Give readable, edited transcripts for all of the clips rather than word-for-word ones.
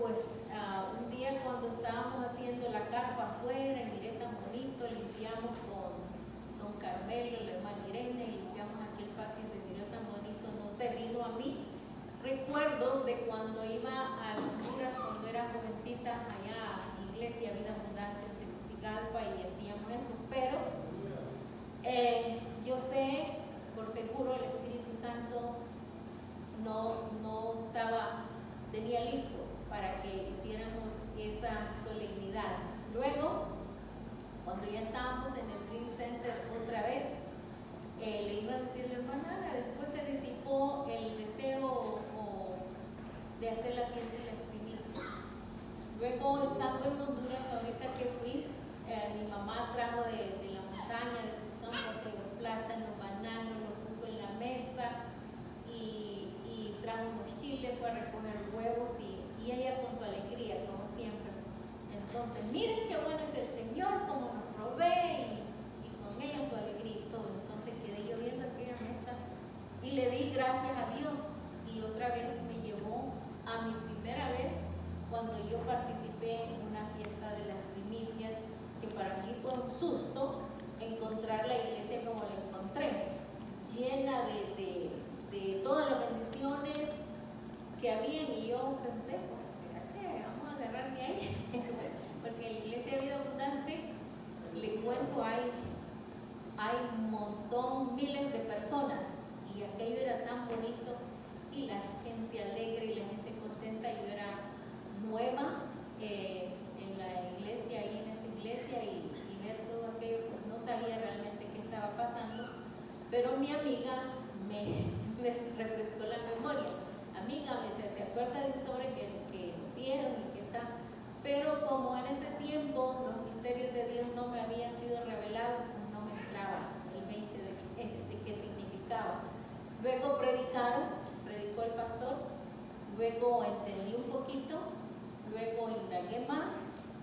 pues un día cuando estábamos haciendo la carpa afuera y miré tan bonito, limpiamos con don Carmelo, la hermana Irene, y limpiamos aquí el patio y se miró tan bonito, no sé, vino a mí recuerdos de cuando iba a Honduras, cuando era jovencita, allá a Iglesia Vida Abundante en Tegucigalpa, y hacíamos eso, pero yo sé, por seguro, el Espíritu Santo no tenía listo para que hiciéramos esa solemnidad. Luego, cuando ya estábamos en el Dream Center otra vez, le iba a decir a la hermana Ana, después se disipó el deseo de hacer la fiesta de las primicias. Luego, estando en Honduras, ahorita que fui, mi mamá trajo de la montaña, de su campo, de plátano, banano, lo puso en la mesa y trajo unos chiles, fue a recoger huevos y ella con su alegría, como siempre. Entonces, miren qué bueno es el Señor, cómo nos provee y con ella su alegría y todo. Entonces quedé yo viendo aquella mesa y le di gracias a Dios, y otra vez me llevó a mi primera vez cuando yo participé en una fiesta de las primicias, que para mí fue un susto encontrar la iglesia como la encontré, llena de todas las bendiciones que habían, y yo pensé, pues, ¿será que vamos a agarrar de ahí? Porque en la iglesia Vida Abundante, le cuento, hay un montón, miles de personas, y aquello era tan bonito, y la gente alegre y la gente contenta. Yo era nueva en la iglesia, ahí en esa iglesia, y ver todo aquello, pues no sabía realmente qué estaba pasando, pero mi amiga me refrescó la memoria. Amiga, me decía, ¿se acuerda de un sobre que dieron y que está? Pero como en ese tiempo los misterios de Dios no me habían sido revelados, pues no me entraba el 20 de qué significaba. Luego predicó el pastor, luego entendí un poquito, luego indagué más,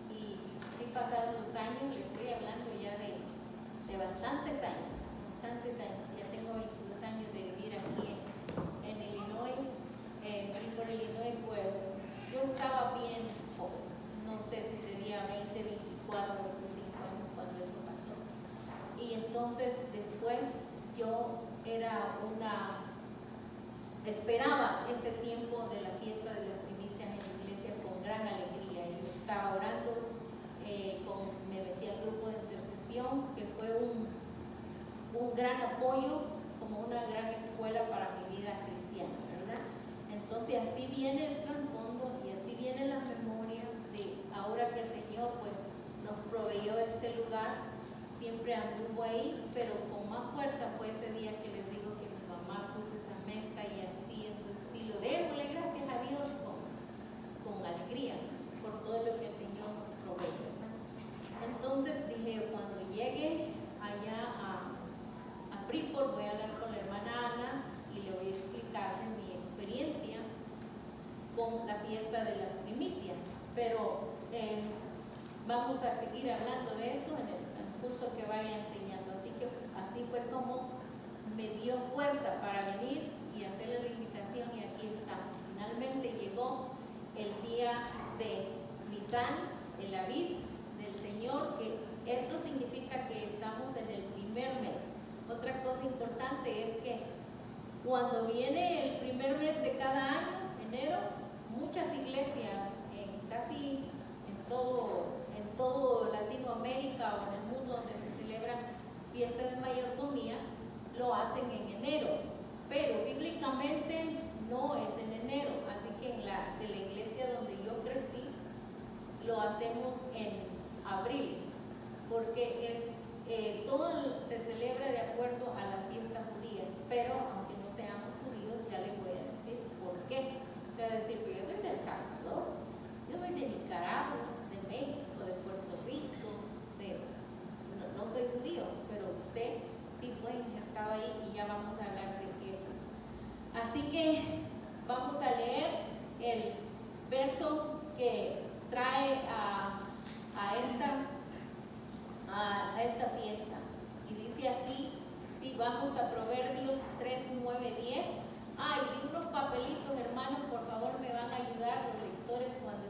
y sí pasaron los años, le estoy hablando ya de bastantes años, ya tengo 22 años de vivir aquí en Illinois, en Freeport, Illinois. Pues yo estaba bien joven, no sé si tenía 20, 24, 25 años cuando eso pasó. Y entonces después yo esperaba este tiempo de la fiesta de las primicias en la iglesia con gran alegría, y yo estaba orando, me metí al grupo de intercesión, que fue un gran apoyo, como una gran escuela para mi vida cristiana, ¿verdad? Entonces así viene el trasfondo y así viene la memoria de ahora que el Señor pues nos proveyó este lugar. Siempre anduvo ahí, pero con más fuerza fue ese día que les digo que mi mamá puso esa mesa, y así en su estilo, démosle gracias a Dios con alegría por todo lo que el Señor nos provee, ¿verdad? Entonces dije, cuando llegue allá a Freeport, voy a hablar con la hermana Ana y le voy a explicar mi experiencia con la fiesta de las primicias. Pero vamos a seguir hablando de eso en el transcurso que vaya enseñando. Así fue como me dio fuerza para venir y hacerle la invitación, y aquí estamos. Finalmente llegó el día de Nisan, el Aviv del Señor, que esto significa que estamos en el primer mes. Otra cosa importante es que cuando viene el primer mes de cada año, enero, muchas iglesias casi en todo Latinoamérica o en el mundo donde se celebra fiesta de mayordomía, lo hacen en enero, pero bíblicamente no es en enero. Así que de la iglesia donde yo crecí, lo hacemos en abril, porque todo se celebra de acuerdo a las fiestas judías, pero aunque no seamos judíos, ya les voy a decir por qué. Te voy a decir, pues yo soy de El Salvador, yo soy de Nicaragua, de México, de Puerto Rico, no soy judío, pero usted sí fue injertado ahí, y ya vamos a hablar de eso. Así que vamos a leer el verso que trae a esta fiesta, y dice así. Sí, vamos a Proverbios 3, 9, 10. Y de unos papelitos, hermanos, por favor me van a ayudar los lectores cuando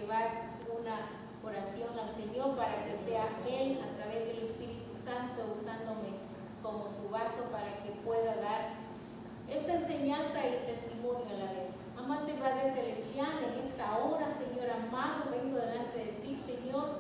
llevar una oración al Señor para que sea Él, a través del Espíritu Santo, usándome como su vaso para que pueda dar esta enseñanza y testimonio a la vez. Amante Padre Celestial, en esta hora, Señor amado, vengo delante de ti, Señor,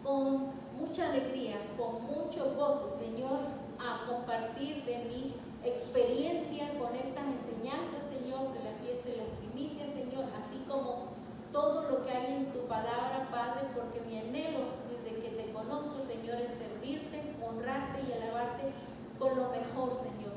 con mucha alegría, con mucho gozo, Señor, a compartir de mi experiencia con estas enseñanzas, Señor, de la fiesta de las primicias, Señor, así como todo lo que hay en tu palabra, Padre, porque mi anhelo desde que te conozco, Señor, es servirte, honrarte y alabarte con lo mejor, Señor.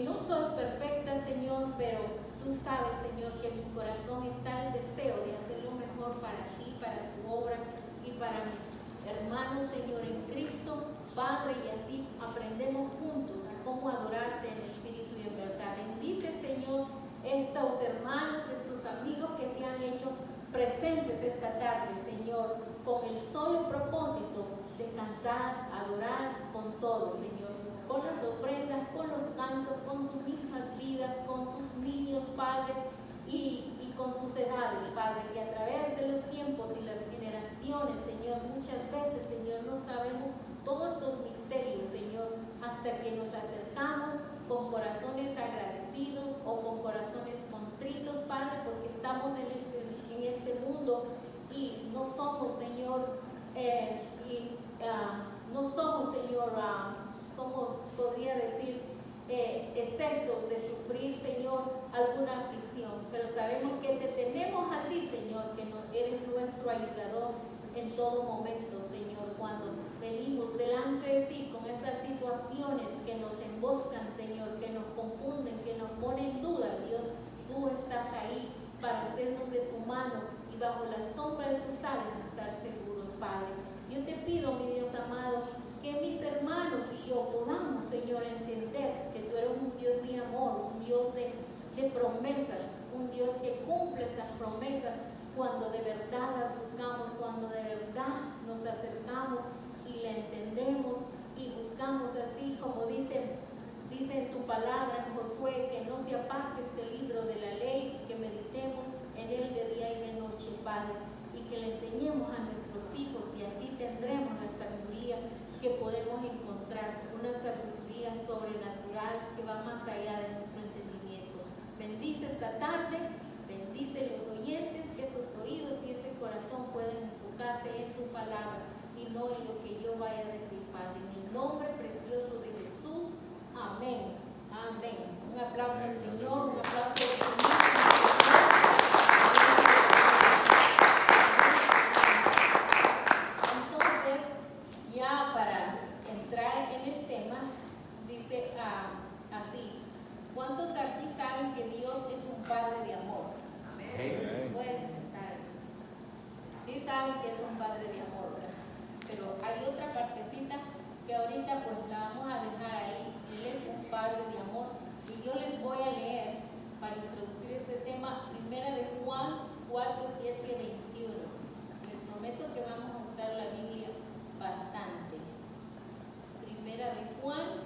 No soy perfecta, Señor, pero tú sabes, Señor, que en mi corazón está el deseo de hacer lo mejor para ti, para tu obra y para mis hermanos, Señor, en Cristo, Padre, y así aprendemos juntos a cómo adorarte en espíritu y en verdad. Bendice, Señor, estos hermanos, estos amigos que se han hecho presentes esta tarde, Señor, con el solo propósito de cantar, adorar con todo, Señor, con las ofrendas, con los cantos, con sus mismas vidas, con sus niños, Padre, y con sus edades, Padre, que a través de los tiempos y las generaciones, Señor, muchas veces, Señor, no sabemos todos estos misterios, Señor, hasta que nos acercamos con corazones agradecidos o con corazones contritos, Padre, porque estamos en este mundo y no somos, Señor, ¿cómo podría decir? Exentos de sufrir, Señor, alguna aflicción, pero sabemos que te tenemos a ti, Señor, que eres nuestro ayudador en todo momento, Señor, cuando venimos delante de ti con esas situaciones que nos emboscan, Señor, que nos confunden, que nos ponen en duda, Dios, tú estás ahí para hacernos de tu mano y bajo la sombra de tus alas estar seguros, Padre. Yo te pido, mi Dios amado, que mis hermanos y yo podamos, Señor, entender que tú eres un Dios de amor, un Dios de promesas, un Dios que cumple esas promesas cuando de verdad las buscamos, cuando de verdad nos acercamos y la entendemos y buscamos así como dice en tu palabra en Josué, que no se aparte este libro de la ley, que meditemos en él de día y de noche, Padre, y que le enseñemos a nuestros hijos y así tendremos la sabiduría que podemos encontrar, una sabiduría sobrenatural que va más allá de nuestro entendimiento. Bendice esta tarde, bendice los oyentes, que esos oídos y ese corazón puedan enfocarse en tu palabra y no en lo que yo vaya a decir, Padre. En el nombre precioso de Jesús, amén, amén. Un aplauso al Señor, un aplauso al Señor. Entonces, ya para entrar en el tema, dice así: ¿cuántos aquí saben que Dios es un Padre de amor? Amén. Pueden cantar. Sí saben que es un Padre de amor, ¿verdad? Pero hay otra partecita que ahorita pues la vamos a dejar ahí. Él es un Padre de amor y yo les voy a leer para introducir este tema, 1 de Juan 4, 7 y 21. Les prometo que vamos a usar la Biblia bastante. 1 de Juan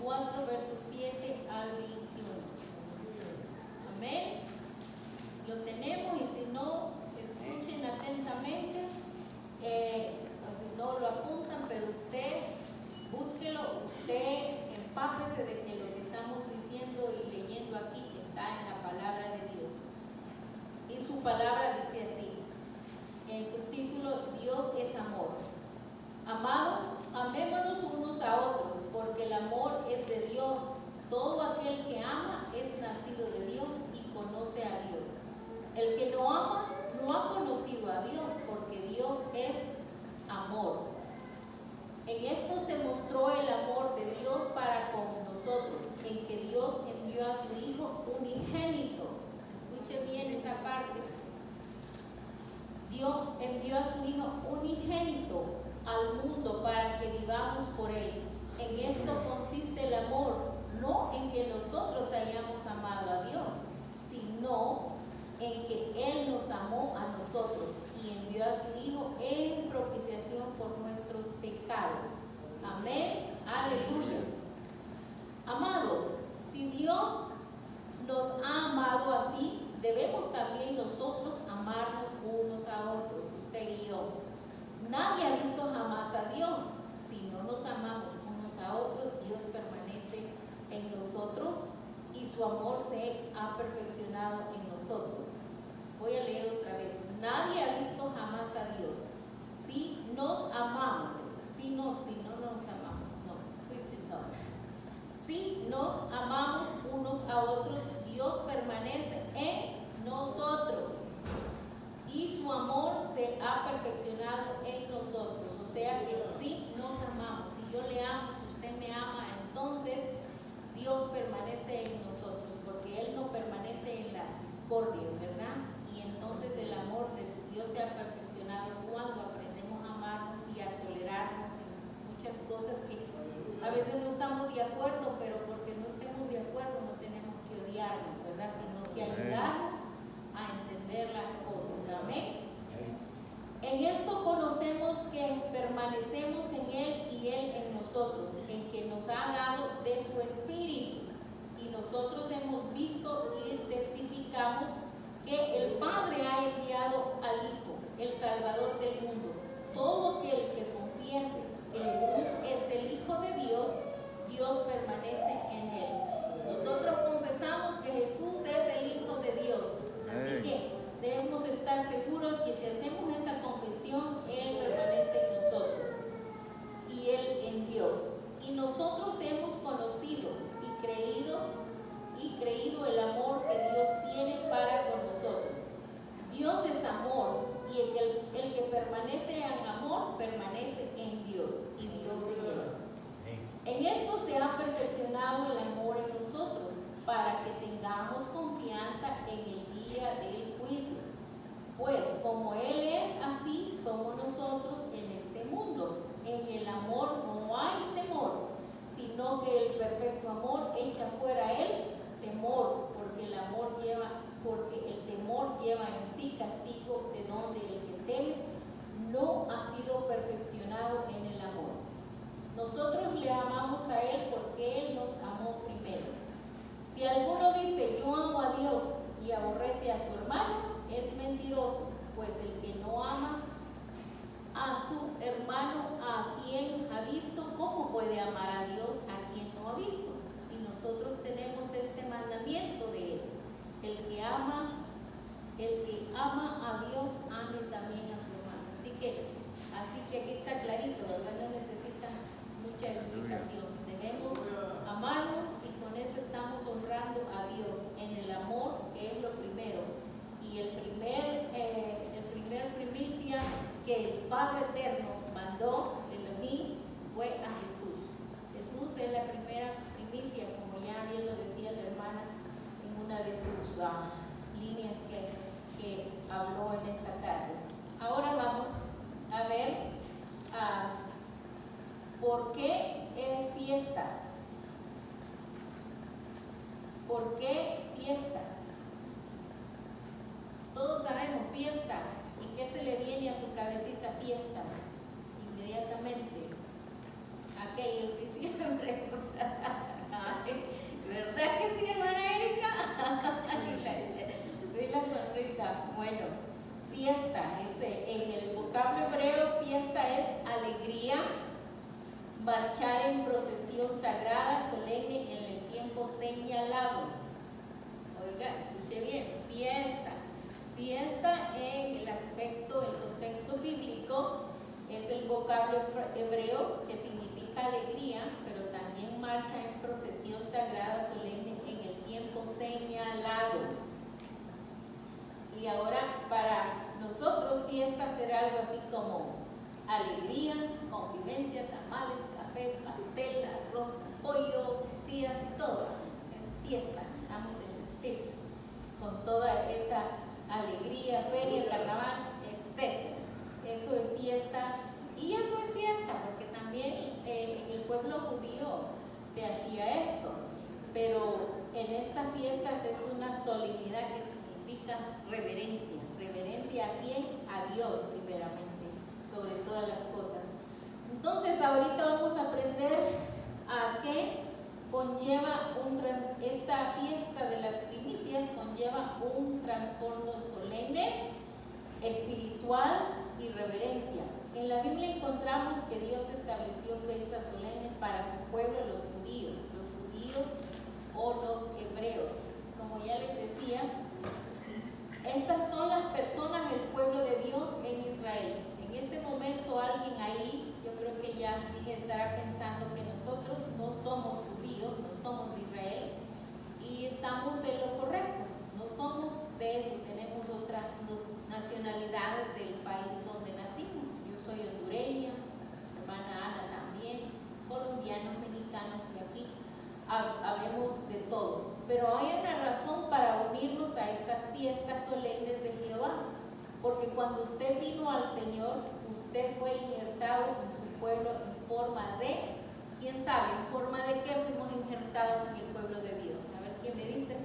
4, versos 7 al 21. Amén. Lo tenemos y si no, escuchen atentamente, si no lo apuntan, pero usted búsquelo, usted empápese de que lo que estamos diciendo y leyendo aquí está en la palabra de Dios. Y su palabra dice así, en su título: Dios es amor. Amados, amémonos unos a otros, porque el amor es de Dios. Todo aquel que ama es nacido de Dios y conoce a Dios. El que no ama no ha conocido a Dios, porque Dios es amor. En esto se mostró el amor de Dios para con nosotros, en que Dios envió a su Hijo unigénito. Escuche bien esa parte. Dios envió a su Hijo unigénito al mundo para que vivamos por Él. En esto consiste el amor, no en que nosotros hayamos amado a Dios, sino en que Él nos amó a nosotros y envió a su Hijo en propiciación por nuestros pecados. Amén, aleluya. Amados, si Dios nos ha amado así, debemos también nosotros amarnos unos a otros, usted y yo. Nadie ha visto jamás a Dios. Si no nos amamos unos a otros, Dios permanece en nosotros y su amor se ha perfeccionado en nosotros. Voy a leer otra vez. Nadie ha visto jamás a Dios. Si nos amamos, si no nos amamos, no, twisted tongue. Si nos amamos unos a otros, Dios permanece en nosotros y su amor se ha perfeccionado en nosotros. O sea que si nos amamos, si yo le amo, si usted me ama, entonces Dios permanece en nosotros, porque Él no permanece en las discordias, ¿verdad? Y entonces el amor de Dios se ha perfeccionado cuando aprendemos a amarnos y a tolerarnos en muchas cosas que a veces no estamos de acuerdo, pero porque no estemos de acuerdo no tenemos que odiarnos, ¿verdad? Sino que ayudarnos a entender las cosas. Amén. En esto conocemos que permanecemos en Él y Él en nosotros, en que nos ha dado de su Espíritu. Y nosotros hemos visto y testificamos que el Padre ha enviado al Hijo, el Salvador del mundo. Todo aquel que confiese que Jesús es el Hijo de Dios, Dios permanece en Él. Nosotros confesamos que Jesús es el Hijo de Dios. Así que debemos estar seguros que si hacemos esa confesión, Él permanece en nosotros y Él en Dios. Y nosotros hemos conocido y creído el amor que Dios tiene para con nosotros. Dios es amor y el que permanece en amor permanece en Dios y Dios en Él. En esto se ha perfeccionado el amor en nosotros, para que tengamos confianza en el día del juicio. Pues como Él es, así somos nosotros en este mundo. En el amor no hay temor, sino que el perfecto amor echa fuera el temor, porque el temor lleva en sí castigo, de donde el que teme no ha sido perfeccionado en el amor. Nosotros le amamos a Él porque Él nos amó primero. Si alguno dice yo amo a Dios y aborrece a su hermano, es mentiroso, pues el que no ama a su hermano a quien ha visto, ¿cómo puede amar a Dios a quien no ha visto? Y nosotros tenemos este mandamiento de Él: el que ama a Dios, ame también a su hermano. Así que aquí está clarito, ¿verdad? No necesita mucha explicación. Debemos amarnos y con eso estamos honrando a Dios en el amor, que es lo primero. Y el primer primicia que el Padre Eterno mandó, Elohim, fue a Jesús. Jesús es la primera primicia, como ya bien lo decía la hermana en una de sus líneas que habló en esta tarde. Ahora vamos a ver por qué es fiesta. ¿Por qué fiesta? Todos sabemos fiesta. ¿Y qué se le viene a su cabecita? Fiesta. Inmediatamente. Aquellos diciembre. ¿Verdad que sí, hermana Erika? Doy la sonrisa. Bueno, fiesta. En el vocablo hebreo, fiesta es alegría, marchar en procesión sagrada, solemne en el tiempo señalado. Oiga, escuche bien, fiesta. Fiesta en el aspecto, el contexto bíblico, es el vocablo hebreo que significa alegría, pero también marcha en procesión sagrada, solemne en el tiempo señalado. Y ahora para nosotros fiesta será algo así como alegría, convivencia, tamales, café, pastel, arroz, pollo, tías y todo. Es fiesta, estamos en el feast, con toda esa alegría, feria, carnaval, etc. Eso es fiesta, y eso es fiesta, porque también en el pueblo judío se hacía esto, pero en estas fiestas es una solemnidad que significa reverencia, Reverencia ¿a quién? A Dios primeramente, sobre todas las cosas. Entonces ahorita vamos a aprender a qué conlleva esta fiesta de las primicias, conlleva un trasfondo solemne, espiritual y reverencia. En la Biblia encontramos que Dios estableció fiestas solemnes para su pueblo, los judíos o los hebreos. Como ya les decía, estas son las personas del pueblo de Dios en Israel. En este momento alguien ahí, yo creo que ya estará pensando que nosotros no somos judíos, no somos de Israel y estamos en lo correcto. No somos de eso, tenemos otras nacionalidades del país donde nacimos. Yo soy hondureña, hermana Ana también, colombianos, mexicanos y aquí habemos de todo. Pero hay una razón para unirnos a estas fiestas solemnes de Jehová, porque cuando usted vino al Señor, usted fue injertado en su pueblo en forma de, ¿quién sabe? ¿En forma de qué fuimos injertados en el pueblo de Dios? A ver, ¿quién me dice?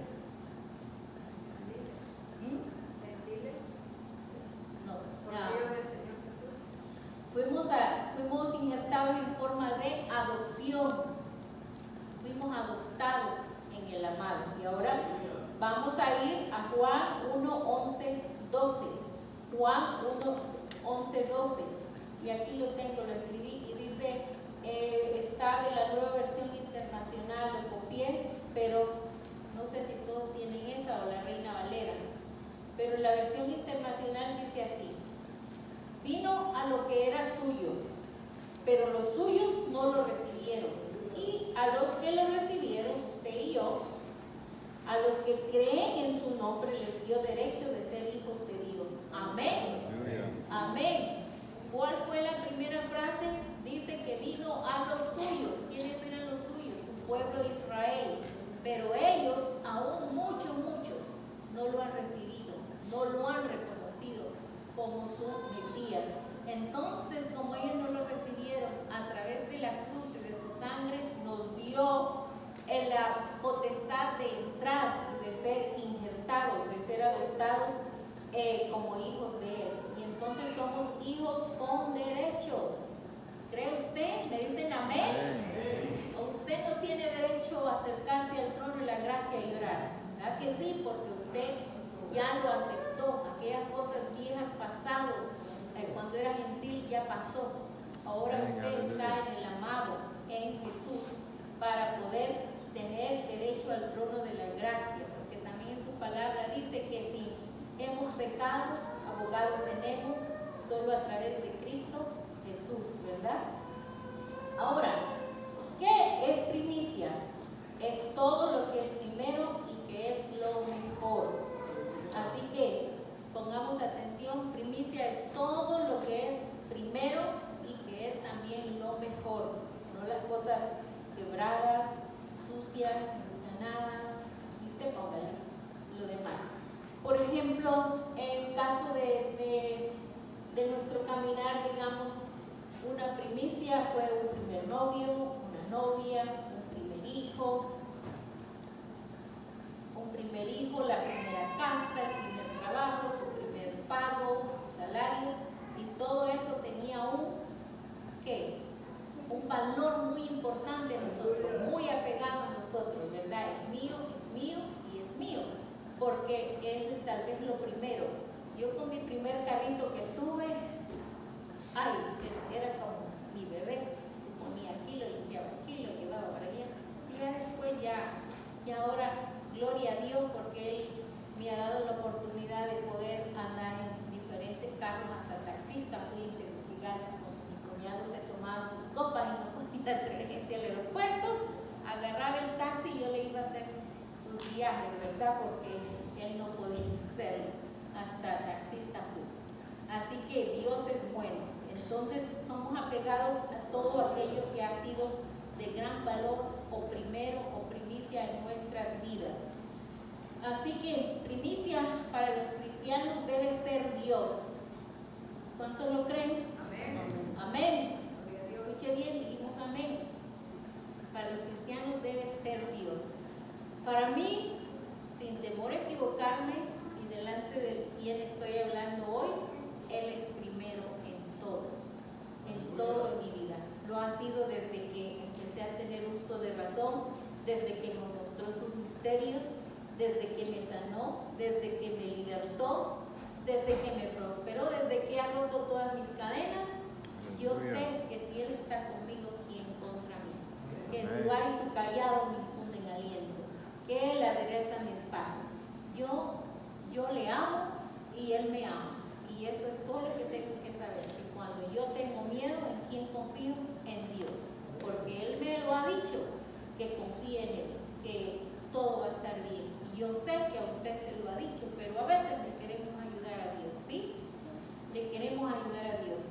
Fuimos injertados en forma de adopción, fuimos adoptados en el amado. Y ahora vamos a ir a Juan 1, 11, 12. Juan 1, 11, 12. Y aquí lo tengo, lo escribí y dice, está de la Nueva Versión Internacional, lo copié, pero no sé si todos tienen esa o la Reina Valera. Pero la versión internacional dice así: vino a lo que era suyo, pero los suyos no lo recibieron. Y a los que lo recibieron, usted y yo, a los que creen en su nombre, les dio derecho de ser hijos de Dios. Amén. Amén. ¿Cuál fue la primera frase? Dice que vino a los suyos. ¿Quiénes eran los suyos? Su pueblo de Israel. Pero ellos, aún muchos, no lo han recibido, no lo han reconocido como su Mesías. Entonces, como ellos no lo recibieron, a través de la cruz y de su sangre, nos dio la potestad de entrar y de ser injertados, de ser adoptados como hijos de Él. Y entonces somos hijos con derechos. ¿Cree usted? ¿Me dicen amén? ¿O usted no tiene derecho a acercarse al trono de la gracia y orar? ¿Verdad que sí? Porque usted ya lo aceptó. Aquellas cosas viejas pasadas, cuando era gentil ya pasó. Ahora usted está en el amado, en Jesús, para poder tener derecho al trono de la gracia, porque también en su palabra dice que si hemos pecado, abogado tenemos solo a través de Cristo Jesús, ¿verdad? Ahora, ¿qué es primicia? Es todo lo que es primero y que es lo mejor. Así que pongamos atención, primicia es todo lo que es primero y que es también lo mejor, no las cosas quebradas, sucias, ilusionadas, y usted póngale lo demás. Por ejemplo, en caso de nuestro caminar, digamos, una primicia fue un primer novio, una novia, un primer hijo, la primera casa, el primer trabajo, su primer pago, su salario, y todo eso tenía un valor muy importante en nosotros, muy apegado a nosotros, ¿verdad? Es mío y es mío, porque es tal vez lo primero. Yo con mi primer carrito que tuve, era como mi bebé, ponía aquí, lo limpiaba aquí, lo llevaba para allá, y ya después ya ahora, gloria a Dios, porque Él me ha dado la oportunidad de poder andar en diferentes carros, hasta taxista, fui en Tegucigalpa, mi cuñado se tomaba sus copas y no podía traer gente al aeropuerto, agarraba el taxi y yo le iba a hacer sus viajes, ¿verdad? Porque él no podía hacerlo, hasta taxista fui. Así que Dios es bueno. Entonces somos apegados a todo aquello que ha sido de gran valor o primero o primicia en nuestras vidas. Así que primicia para los cristianos debe ser Dios. ¿Cuántos lo creen? Amén. Amén. Escuche bien, dijimos amén. Para los cristianos debe ser Dios. Para mí, sin temor a equivocarme, y delante de quien estoy hablando hoy, Él es primero en todo en mi vida. Lo ha sido desde que empecé a tener uso de razón, desde que me mostró sus misterios, desde que me sanó, desde que me libertó, desde que me prosperó, desde que ha roto todas mis cadenas. Yo sé que si Él está conmigo, ¿quién contra mí? Que su vara y su callado me infunden aliento, que Él adereza mis pasos. Yo le amo y Él me ama. Y eso es todo lo que tengo que saber. Que cuando yo tengo miedo, ¿en quién confío? En Dios. Porque Él me lo ha dicho, que confíe en Él, que todo va a estar bien. Y yo sé que a usted se lo ha dicho, pero a veces le queremos ayudar a Dios, ¿sí? Le queremos ayudar a Dios.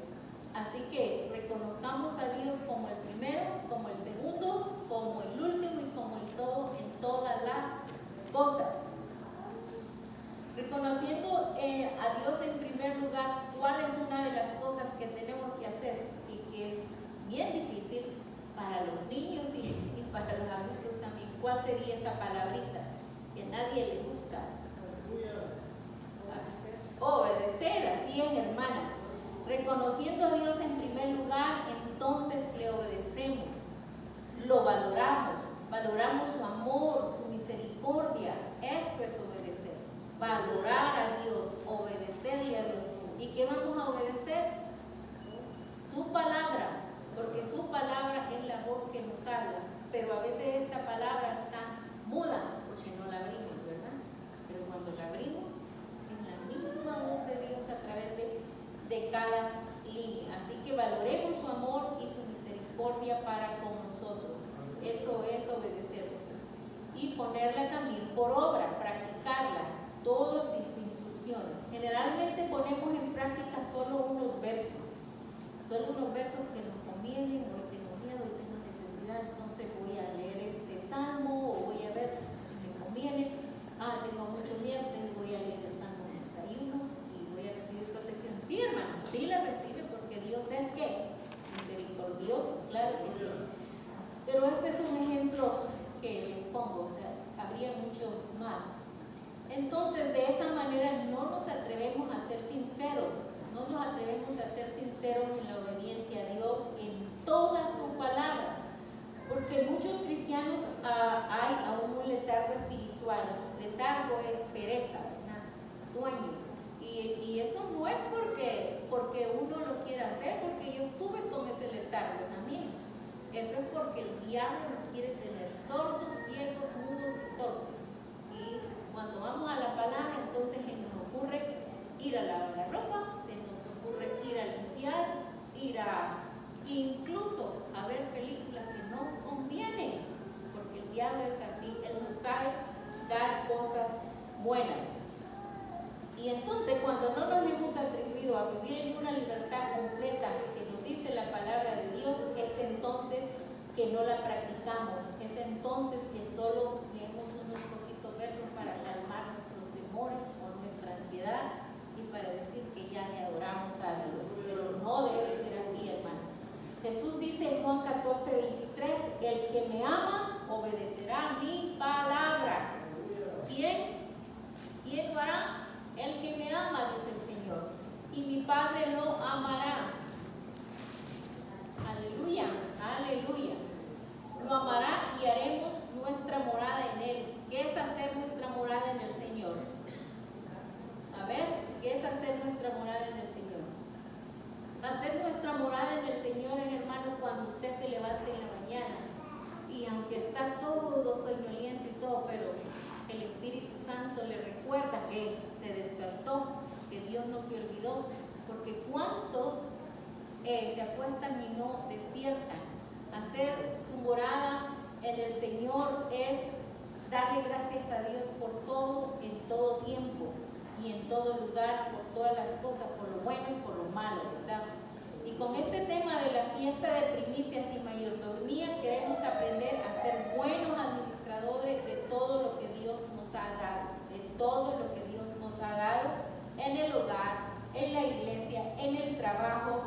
Así que reconozcamos a Dios como el primero, como el segundo, como el último y como el todo en todas las cosas. Reconociendo a Dios en primer lugar, ¿cuál es una de las cosas que tenemos que hacer y que es bien difícil para los niños y para los adultos también? ¿Cuál sería esa palabrita que a nadie le gusta? Obedecer, así es, hermana. Reconociendo a Dios en primer lugar, entonces le obedecemos, lo valoramos su amor, su misericordia. Esto es obedecer, valorar a Dios, obedecerle a Dios. ¿Y qué vamos a obedecer? Su palabra, porque su palabra es la voz que nos habla, pero a veces esta palabra está muda porque no la abrimos, ¿verdad? Pero cuando la abrimos, es la misma voz de Dios a través de cada línea. Así que valoremos su amor y su misericordia para con nosotros. Eso es obedecer. Y ponerla también por obra, practicarla, todas sus instrucciones. Generalmente ponemos en práctica solo unos versos que nos convienen. Hoy tengo miedo, hoy tengo necesidad, entonces voy a leer este salmo o voy a ver si me conviene. Tengo mucho miedo, entonces voy a leer el Salmo 91 y voy a recibir protección. Sí, hermanos, sí la recibe porque Dios es ¿qué? Misericordioso, claro que sí. Pero este es un ejemplo que les pongo, o sea, habría mucho más. Entonces, de esa manera no nos atrevemos a ser sinceros, no nos atrevemos a ser sinceros en la obediencia a Dios en toda su palabra. Porque muchos cristianos hay aún un letargo espiritual. Letargo es pereza, ¿verdad? Sueño. Y eso no es porque uno lo quiera hacer, porque yo estuve con ese letargo también. Eso es porque el diablo nos quiere tener sordos, ciegos, mudos y torpes. Y cuando vamos a la palabra, entonces se nos ocurre ir a lavar la ropa, se nos ocurre ir a limpiar, incluso a ver películas que no convienen, porque el diablo es así, él no sabe dar cosas buenas. Y entonces cuando no nos hemos atrevido a vivir en una libertad completa que nos dice la palabra de Dios, es entonces que no la practicamos, es entonces que solo leemos unos poquitos versos para calmar nuestros temores o nuestra ansiedad y para decir que ya le adoramos a Dios, pero no debe ser así, hermano. Jesús dice en Juan 14:23, el que me ama obedecerá mi palabra. ¿Quién lo hará? El que me ama, dice el Señor, y mi Padre lo amará. Aleluya, aleluya. Lo amará y haremos nuestra morada en Él. ¿Qué es hacer nuestra morada en el Señor? A ver, ¿qué es hacer nuestra morada en el Señor? Hacer nuestra morada en el Señor es, hermano, cuando usted se levante en la mañana y aunque está todo soñoliento y todo, pero el Espíritu Santo le recuerda que se despertó, que Dios no se olvidó, porque ¿cuántos se acuestan y no despiertan? Hacer su morada en el Señor es darle gracias a Dios por todo, en todo tiempo y en todo lugar, por todas las cosas, por lo bueno y por lo malo, ¿verdad? Y con este tema de la fiesta de primicias y mayordomía queremos aprender a ser buenos administradores de todo lo que Dios nos ha dado, de todo lo que Dios nos ha dado en el hogar, en la iglesia, en el trabajo,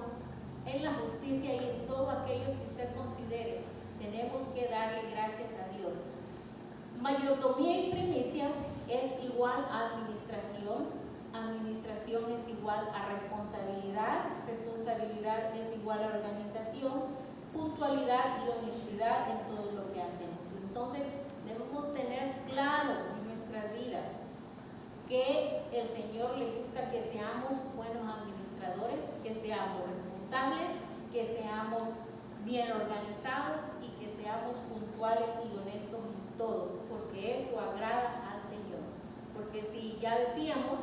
en la justicia y en todo aquello que usted considere. Tenemos que darle gracias a Dios. Mayordomía y primicias es igual a administración, administración es igual a responsabilidad, responsabilidad es igual a organización, puntualidad y honestidad en todo lo que hacemos. Entonces debemos tener claro en nuestras vidas que el Señor le gusta que seamos buenos administradores, que seamos responsables, que seamos bien organizados y que seamos puntuales y honestos en todo, porque eso agrada al Señor. Porque si ya decíamos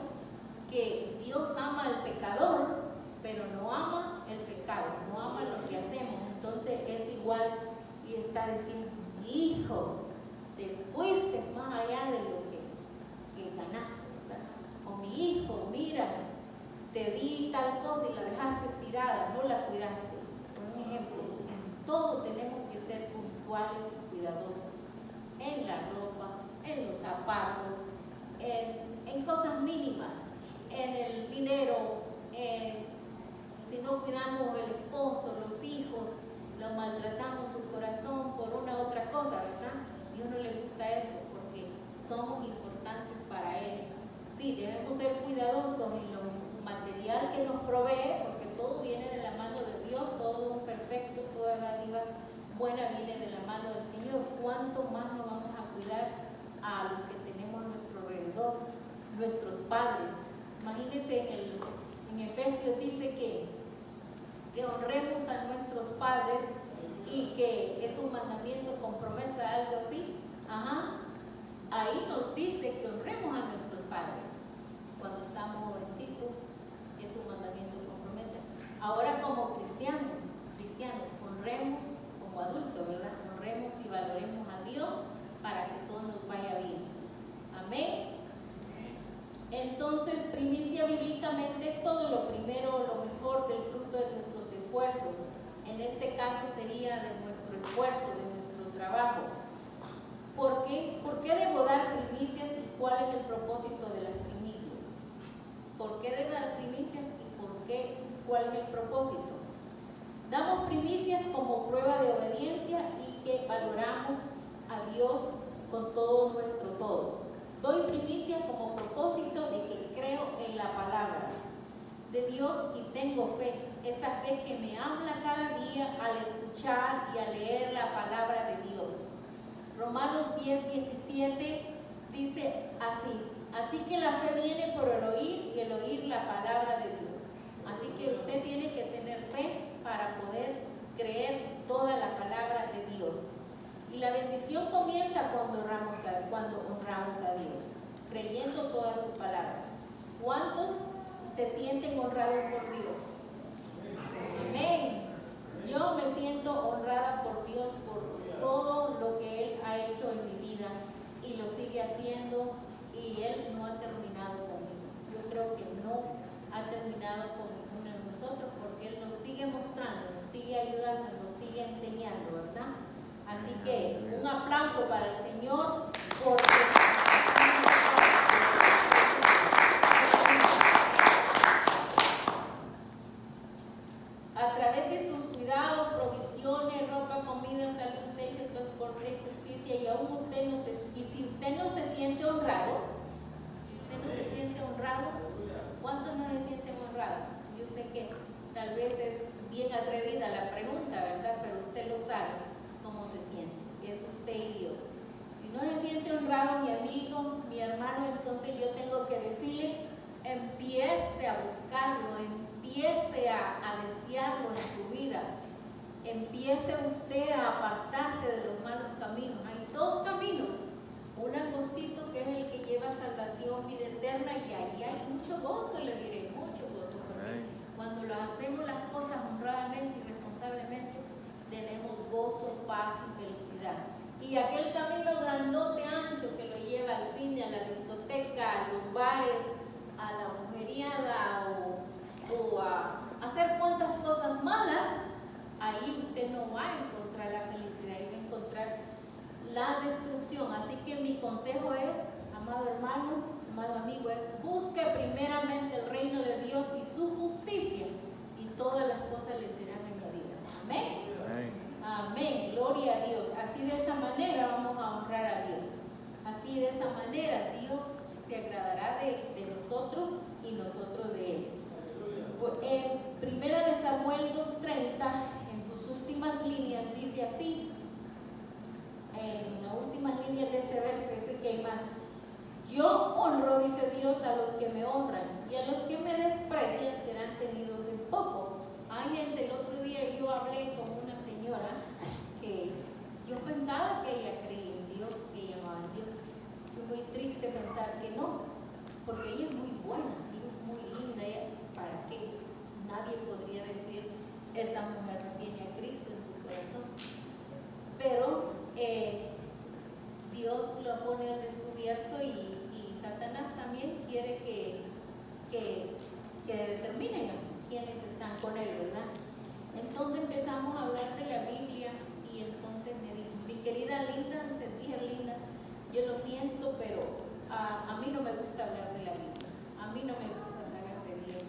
que Dios ama al pecador, pero no ama el pecado, no ama lo que hacemos, entonces es igual y está diciendo, hijo, te fuiste más allá de lo que ganaste, ¿verdad? O mi hijo, mira, te di tal cosa y la dejaste estirada, no la cuidaste. Por un ejemplo, en todo tenemos que ser puntuales y cuidadosos, en la ropa, en los zapatos, en cosas mínimas, en el dinero, si no cuidamos el esposo, los hijos, lo maltratamos su corazón por una otra cosa, ¿verdad? A Dios no le gusta eso porque somos importantes para Él. Sí, debemos ser cuidadosos en lo material que nos provee, porque todo viene de la mano de Dios, todo perfecto, toda dádiva buena viene de la mano del Señor. ¿Cuánto más nos vamos a cuidar a los que tenemos a nuestro alrededor, nuestros padres? Imagínense, en Efesios dice que honremos a nuestros padres y que es un mandamiento con promesa, algo así. Ahí nos dice que honremos a nuestros padres cuando estamos jovencitos, es un mandamiento con promesa. Ahora como cristianos, honremos como adultos, ¿verdad? Honremos y valoremos a Dios para que todo nos vaya bien. Amén. Entonces, primicia bíblicamente es todo lo primero, lo mejor del fruto de nuestros esfuerzos. En este caso sería de nuestro esfuerzo, de nuestro trabajo. ¿Por qué? ¿Por qué debo dar primicias y cuál es el propósito de las primicias? ¿Por qué debo dar primicias y cuál es el propósito? Damos primicias como prueba de obediencia y que valoramos a Dios con todo nuestro todo. Doy primicia como propósito de que creo en la palabra de Dios y tengo fe, esa fe que me habla cada día al escuchar y a leer la palabra de Dios. Romanos 10:17 dice así que la fe viene por el oír y el oír la palabra de Dios. Así que usted tiene que tener fe para poder creer toda la palabra de Dios. Y la bendición comienza cuando honramos a Dios, creyendo toda su palabra. ¿Cuántos se sienten honrados por Dios? Amén. Yo me siento honrada por Dios por todo lo que Él ha hecho en mi vida y lo sigue haciendo, y Él no ha terminado conmigo. Yo creo que no ha terminado con ninguno de nosotros porque Él nos sigue mostrando, nos sigue ayudando, nos sigue enseñando, ¿verdad? Así que un aplauso para el Señor porque a través de sus cuidados, provisiones, ropa, comida, salud, techo, transporte, justicia, y aún si usted no se siente honrado, ¿cuántos no se sienten honrados? Yo sé que tal vez es bien atrevida la pregunta, ¿verdad? Pero usted lo sabe cómo se siente, es usted y Dios. Si no se siente honrado mi amigo, mi hermano, entonces yo tengo que decirle, empiece a buscarlo, empiece a desearlo en su vida. Empiece usted a apartarse de los malos caminos. Hay dos caminos, un angostito que es el que lleva salvación, vida eterna, y ahí hay mucho gozo, le diré, mucho gozo, porque cuando lo hacemos las cosas honradamente y responsablemente, tenemos gozo, paz y felicidad. Y aquel camino grandote, ancho, que lo lleva al cine, a la discoteca, a los bares, a la mujeriada o a hacer cuantas cosas malas, ahí usted no va a encontrar la felicidad, ahí va a encontrar la destrucción. Así que mi consejo es, amado hermano, amado amigo, es busque primeramente el reino de Dios y su justicia, y todas las cosas le serán añadidas. Amén. Amén. Gloria a Dios. Así, de esa manera vamos a honrar a Dios. Así así de esa manera Dios se agradará de nosotros y nosotros de Él. En Primera de Samuel 2:30, en sus últimas líneas, dice así, en las últimas líneas de ese verso, dice que yo honro, dice Dios, a los que me honran, y a los que me desprecian serán tenidos en poco. Hay gente, el otro día yo hablé con una señora que yo pensaba que ella creía en Dios, que ella amaba a Dios. Fue muy triste pensar que no, porque ella es muy buena, ella es muy linda, ella, ¿para qué? Nadie podría decir, esa mujer no tiene a Cristo en su corazón. Pero Dios lo pone al descubierto y Satanás también quiere que determinen quiénes están con él, ¿verdad? Entonces empezamos a hablar de la Biblia y entonces me dijo, mi querida Linda, me sentí linda, yo lo siento, pero a mí no me gusta hablar de la Biblia, a mí no me gusta saber de Dios.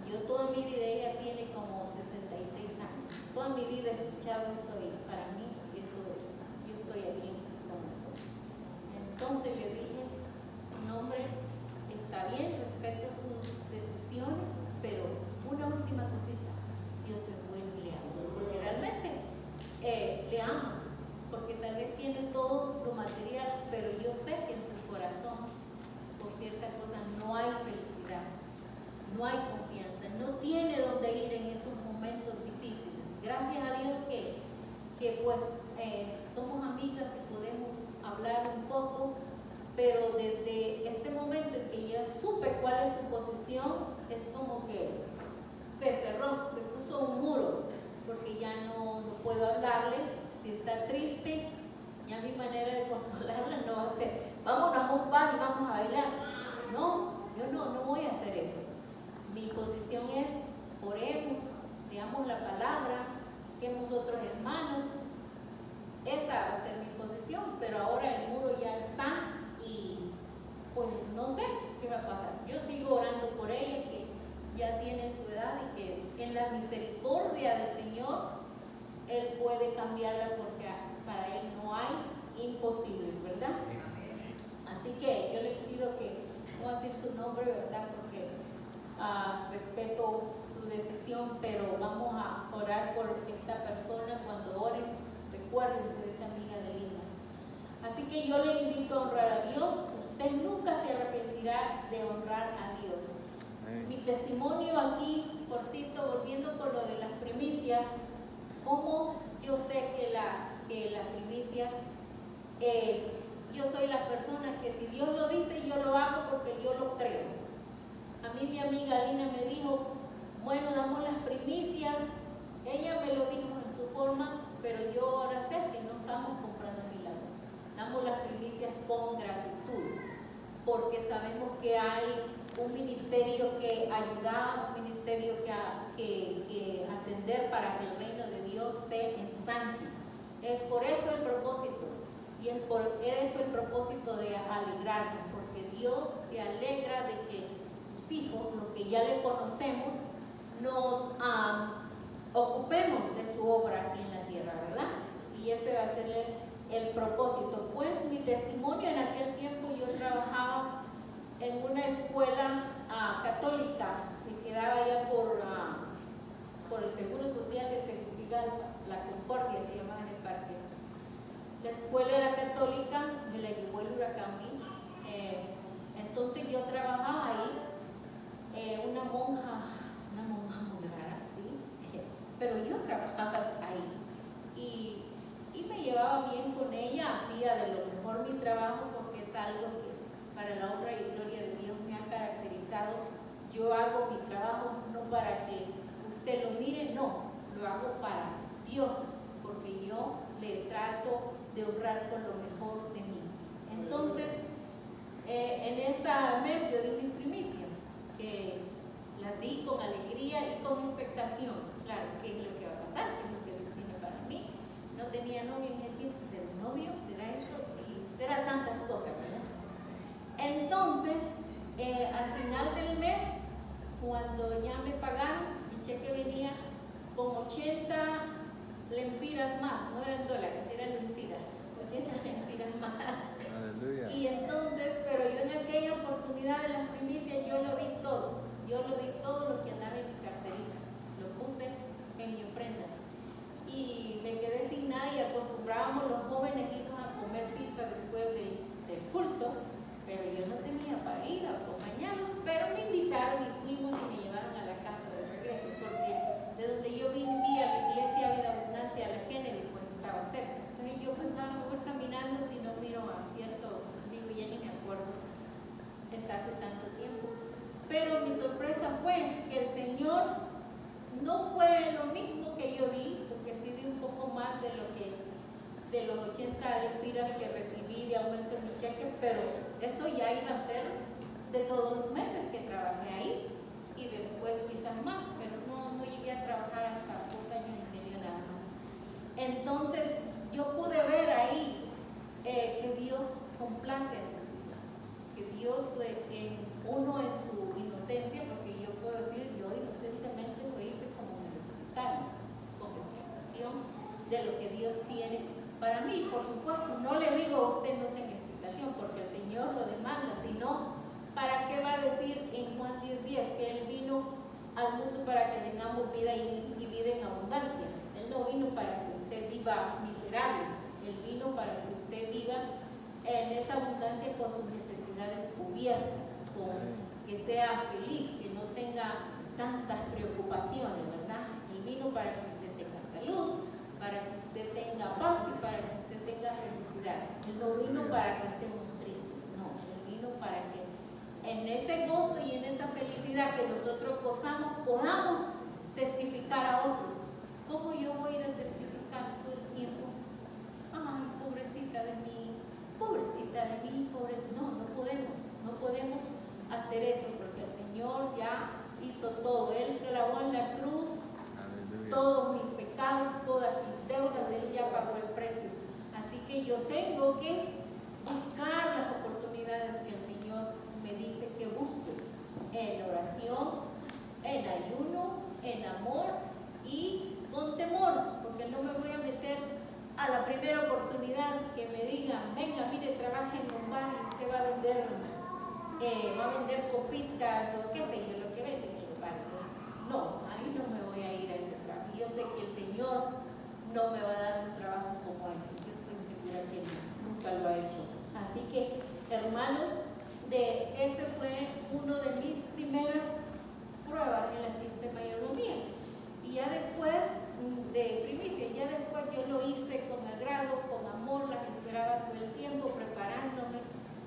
Yo toda mi vida, ella tiene como 66 años, toda mi vida he escuchado eso y para mí eso es, yo estoy aquí como estoy. Entonces le dije, su nombre está bien, respeto sus decisiones, pero una última cosita, Dios es bueno y le ama, porque realmente le ama, porque tal vez tiene todo lo material, pero yo sé que en su corazón, por cierta cosa, no hay felicidad, no hay confianza, no tiene dónde ir en esos momentos difíciles. Gracias a Dios que pues somos amigas y podemos hablar un poco, pero desde este momento en que ya supe cuál es su posición, es como que se cerró, se puso un muro, porque ya no puedo hablarle. Si está triste, ya mi manera de consolarla no va a ser, vámonos a un bar y vamos a bailar. No, yo no voy a hacer eso. Mi posición es, oremos, leamos la palabra, busquemos otros hermanos. Esa va a ser mi posición, pero ahora el muro ya está y pues no sé qué va a pasar. Yo sigo orando por ella, que ya tiene su edad y que en la misericordia del Señor Él puede cambiarla, porque para Él no hay imposibles, ¿verdad? Así que yo les pido que, no voy a decir su nombre, ¿verdad? Porque respeto su decisión, pero vamos a orar por esta persona. Cuando oren, recuérdense de esa amiga de Lina. Así que yo le invito a honrar a Dios. Usted nunca se arrepentirá de honrar a Dios. Mi testimonio aquí, cortito, volviendo por lo de las primicias, como yo sé que las primicias es, yo soy la persona que si Dios lo dice, yo lo hago porque yo lo creo. A mí mi amiga Lina me dijo, bueno, damos las primicias. Ella me lo dijo en su forma, pero yo ahora sé que no estamos comprando milagros. Damos las primicias con gratitud, porque sabemos que hay un ministerio que ayudar, un ministerio que atender para que el reino de Dios se ensanche. Es por eso el propósito, y es por eso el propósito de alegrarnos, porque Dios se alegra de que sus hijos, los que ya le conocemos, nos ocupemos de su obra aquí en la tierra, ¿verdad? Y ese va a ser el propósito. Pues mi testimonio, en aquel tiempo yo trabajaba en una escuela católica que quedaba allá por el Seguro Social de Tegucigalpa, La Concordia se llamaba ese parque. La escuela era católica, me la llevó el huracán Mitch. Entonces yo trabajaba ahí, una monja muy rara, ¿sí? Pero yo trabajaba ahí y me llevaba bien con ella, hacía de lo mejor mi trabajo, porque es algo que para la honra y gloria de Dios me ha caracterizado. Yo hago mi trabajo no para que usted lo mire, no, lo hago para Dios, porque yo le trato de honrar con lo mejor de mí. Entonces, en este mes yo di mis primicias, que las di con alegría y con expectación. Claro, ¿qué es lo que va a pasar? ¿Qué es lo que Dios tiene para mí? No tenía novio en el tiempo, ¿será un novio? ¿Será esto? Y será tantas cosas, ¿verdad? Entonces, al final del mes, cuando ya me pagaron, mi cheque venía con 80 lempiras más, no eran dólares, eran lempiras, 80 200 lempiras más. Aleluya. Y entonces, pero yo en aquella oportunidad de las primicias, yo lo di todo. Yo lo di todo lo que andaba en mi carterita. Lo puse en mi ofrenda. Y me quedé sin nada y acostumbrábamos los jóvenes irnos a comer pizza después del culto, pero yo no tenía para ir a acompañarlos, pero me invitaron y fuimos y me llevaron a la casa de regreso, porque de donde yo vivía, la iglesia Vida Abundante a la Kennedy, pues estaba cerca. Entonces yo pensaba, me voy caminando si no miro a cierto amigo, ya ni me acuerdo, está hace tanto tiempo. Pero mi sorpresa fue que el Señor no fue lo mismo que yo di, porque sí di un poco más de los 80 lempiras que recibí de aumento en mi cheque, pero eso ya iba a ser de todos los meses que trabajé ahí y después quizás más, pero no llegué a trabajar hasta 2 años y medio nada más. Entonces yo pude ver ahí que Dios complace a sus hijos, que Dios uno en su inocencia, porque yo puedo decir, yo inocentemente lo hice como me lo explicaron, con explicación de lo que Dios tiene para mí. Por supuesto, no le digo a usted no tenga explicación, porque el Señor lo demanda, sino, ¿para qué va a decir en Juan 10:10 que Él vino al mundo para que tengamos vida y vida en abundancia? Él no vino para que usted viva miserable, Él vino para que usted viva en esa abundancia con sus necesidades cubiertas, que sea feliz, que no tenga tantas preocupaciones, ¿verdad? Él vino para que usted tenga salud, para que usted tenga paz y para que usted tenga felicidad. Él no vino para que estemos tristes, no, Él vino para que en ese gozo y en esa felicidad que nosotros gozamos, podamos testificar a otros. ¿Cómo yo voy a ir a testificar todo el tiempo? Ay, pobrecita de mí, pobre. No podemos hacer eso, porque el Señor ya hizo todo. Él clavó en la cruz todos mis pecados, todas mis deudas, Él ya pagó el precio. Así que yo tengo que buscar las oportunidades que el Señor me dice que busque, en oración, en ayuno, en amor y con temor, porque no me voy a meter a la primera oportunidad que me digan, venga, mire, trabaje en un bar y usted va a vender copitas o qué sé yo, lo que venden en el bar. No, ahí no me voy a ir a ese trabajo. Yo sé que el Señor no me va a dar un trabajo como ese. Yo estoy segura que nunca lo ha hecho. Así que, hermanos, ese fue uno de mis primeras pruebas en la fiesta de mayordomía. Y ya después de primicia, ya después yo lo hice con agrado, con amor, las esperaba todo el tiempo, preparándome,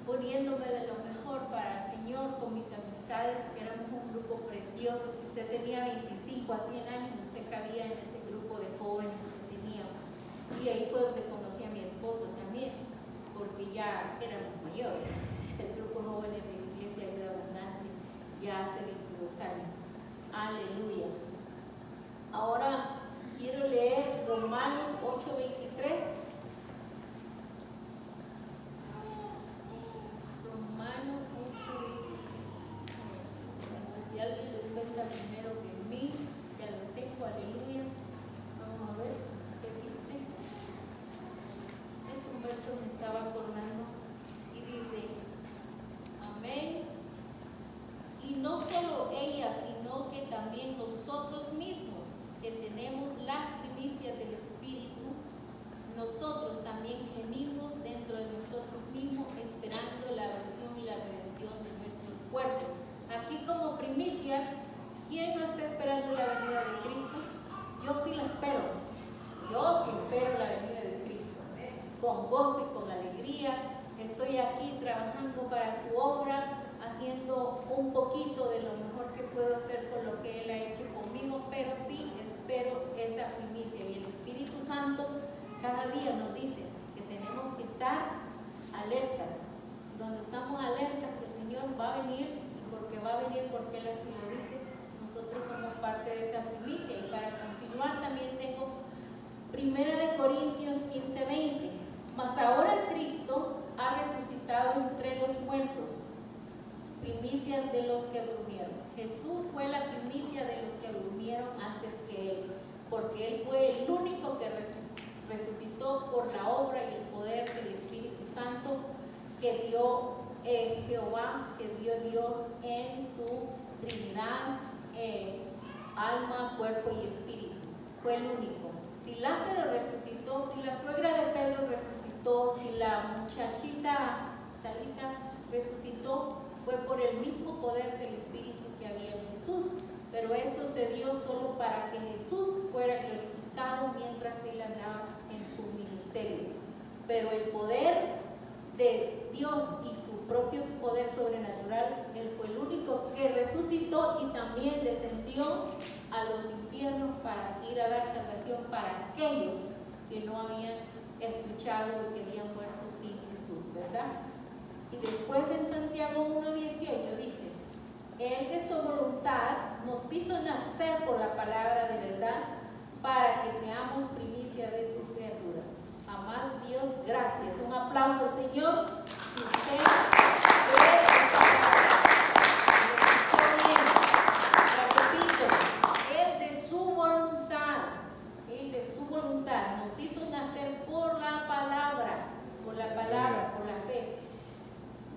poniéndome de lo mejor para el Señor, con mis amistades, que éramos un grupo precioso. Si usted tenía 25 a 100 años, usted cabía en ese grupo de jóvenes que teníamos. Y ahí fue donde conocí a mi esposo también, porque ya éramos mayores. El grupo de jóvenes de la Iglesia Vida Abundante, ya hace 22 años. Aleluya. Ahora quiero leer Romanos 8:23. Romanos 8:23. Si alguien lo encuentra primero que mí, ya lo tengo, aleluya. Vamos a ver qué dice. Es un verso que me estaba acordando y dice, amén. Y no solo ella, sino que también nosotros mismos, que tenemos las primicias del Espíritu, nosotros también gemimos dentro de nosotros mismos, esperando la adopción y la redención de nuestros cuerpos. Aquí como primicias, ¿quién no está esperando la venida de Cristo? Yo sí la espero. Yo sí espero la venida de Cristo. Con gozo y con alegría. Estoy aquí trabajando para su obra, haciendo un poquito de lo mejor que puedo hacer con lo que Él ha hecho conmigo, pero sí espero esa primicia. Y el Espíritu Santo cada día nos dice que tenemos que estar alertas. Donde estamos alertas que el Señor va a venir, y porque va a venir, porque Él así lo dice, nosotros somos parte de esa primicia. Y para continuar también tengo 1 Corintios 15:20. Mas ahora Cristo ha resucitado entre los muertos, primicias de los que durmieron. Jesús fue la primicia de los que durmieron antes que Él, porque Él fue el único que resucitó por la obra y el poder del Santo que dio Jehová, que dio Dios en su Trinidad, alma, cuerpo y espíritu. Fue el único. Si Lázaro resucitó, si la suegra de Pedro resucitó, si la muchachita Talita resucitó, fue por el mismo poder del Espíritu que había en Jesús. Pero eso se dio solo para que Jesús fuera glorificado mientras él andaba en su ministerio. Pero el poder de Dios y su propio poder sobrenatural, él fue el único que resucitó y también descendió a los infiernos para ir a dar salvación para aquellos que no habían escuchado y que habían muerto sin Jesús, ¿verdad? Y después en Santiago 1:18 dice: Él de su voluntad nos hizo nacer por la palabra de verdad para que seamos primicia de sus criaturas. Amado Dios, gracias. Un aplauso al Señor. Si usted Él de su voluntad nos hizo nacer por la palabra, por la fe,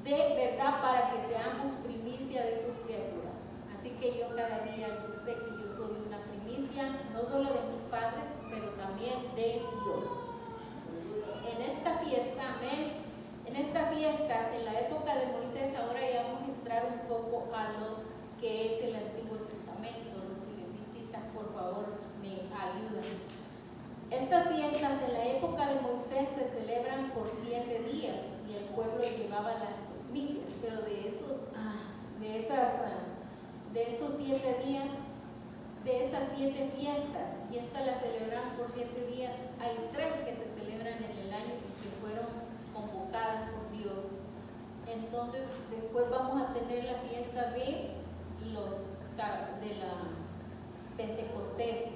de verdad, para que seamos primicia de sus criaturas. Así que yo cada día yo sé que yo soy una primicia, no solo de mis padres, pero también de Dios. En esta fiesta, amén, en esta fiesta, en la época de Moisés, ahora ya vamos a entrar un poco a lo que es el Antiguo Testamento. Los que les visitan, por favor, me ayudan. Estas fiestas en la época de Moisés se celebran por 7 días y el pueblo llevaba las primicias, pero de esos 7 días, de esas 7 fiestas, y estas las celebran por 7 días, hay 3 que se celebran en el año y que fueron convocadas por Dios. Entonces después vamos a tener la fiesta de la Pentecostés.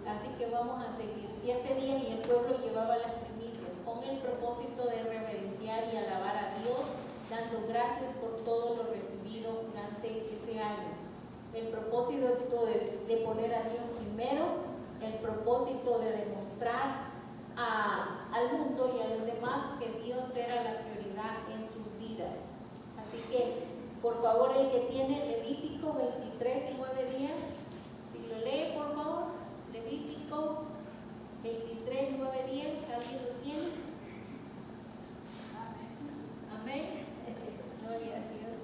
Así que vamos a seguir 7 días y el pueblo llevaba las primicias con el propósito de reverenciar y alabar a Dios, dando gracias por todo lo recibido durante ese año. El propósito de poner a Dios primero, el propósito de demostrar al mundo y a los demás que Dios era la prioridad en sus vidas. Así que, por favor, el que tiene Levítico 23, 9 días, si lo lee, por favor, Levítico 23, 9, 10, ¿alguien lo tiene? Amén. Amén. Gloria a Dios.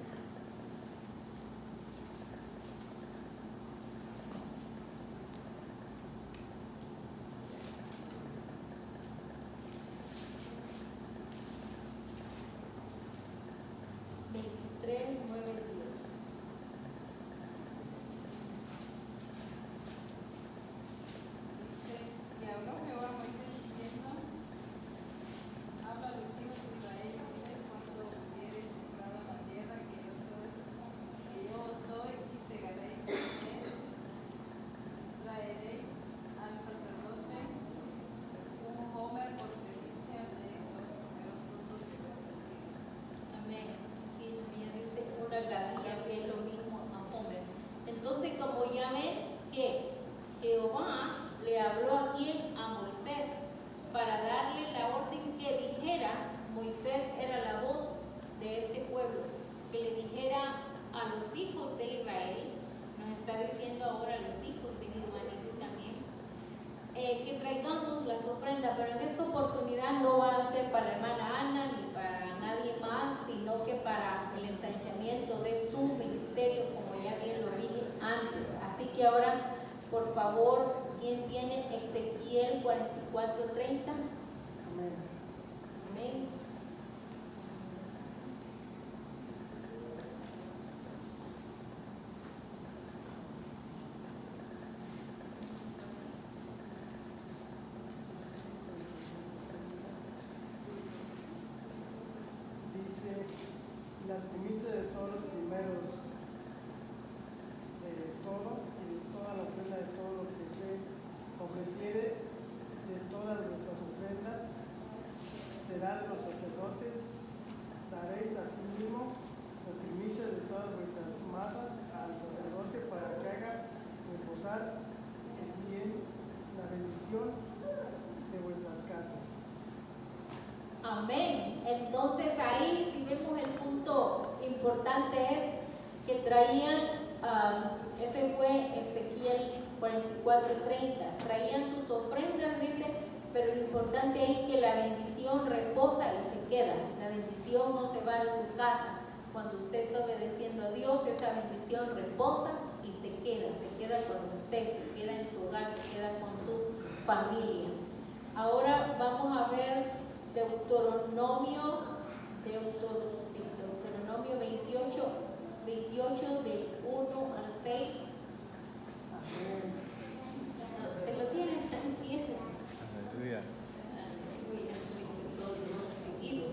Gavilla, que es lo mismo a Homer. Entonces, como ya ven que Jehová le habló a Moisés para darle la orden que dijera, Moisés era la voz de este pueblo, que le dijera a los hijos de Israel, nos está diciendo ahora a los hijos de Jehová, dice también, que traigamos las ofrendas, pero en esta oportunidad no va a ser para la hermana Ana ni para nadie más, sino que para el ensanchamiento de su ministerio, como ya bien lo dije antes. Así que ahora, por favor, ¿quién tiene Ezequiel 44:30? Amén. Amén. La primicia de todos los primeros de todo y de toda la ofrenda de todo lo que se ofreciere de todas nuestras ofrendas serán los sacerdotes Amén. Entonces ahí si vemos el punto importante es que traían, ese fue Ezequiel 44:30, traían sus ofrendas, dice, pero lo importante ahí es que la bendición reposa y se queda. La bendición no se va de su casa. Cuando usted está obedeciendo a Dios, esa bendición reposa y se queda con usted, se queda en su hogar, se queda con su familia. Ahora vamos a ver Deuteronomio 28 del 1 al 6. ¿Te lo tienes también? Aleluya. Aleluya, todos lo hemos seguido.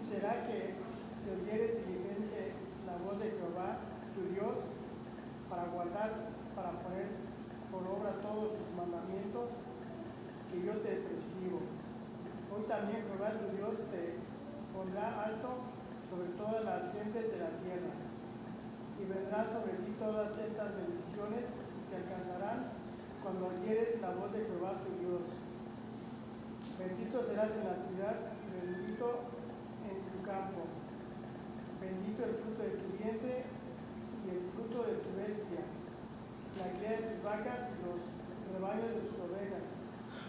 ¿Será que se oyere diligente la voz de Jehová, tu Dios, para guardar, para poner por obra todos sus mandamientos que yo te prescribo? Hoy también Jehová tu Dios te pondrá alto sobre todas las gentes de la tierra, y vendrán sobre ti todas estas bendiciones y te alcanzarán cuando oyeres la voz de Jehová tu Dios. Bendito serás en la ciudad, bendito en tu campo, bendito el fruto de tu vientre y el fruto de tu bestia, la cría de tus vacas y los rebaños de tus ovejas.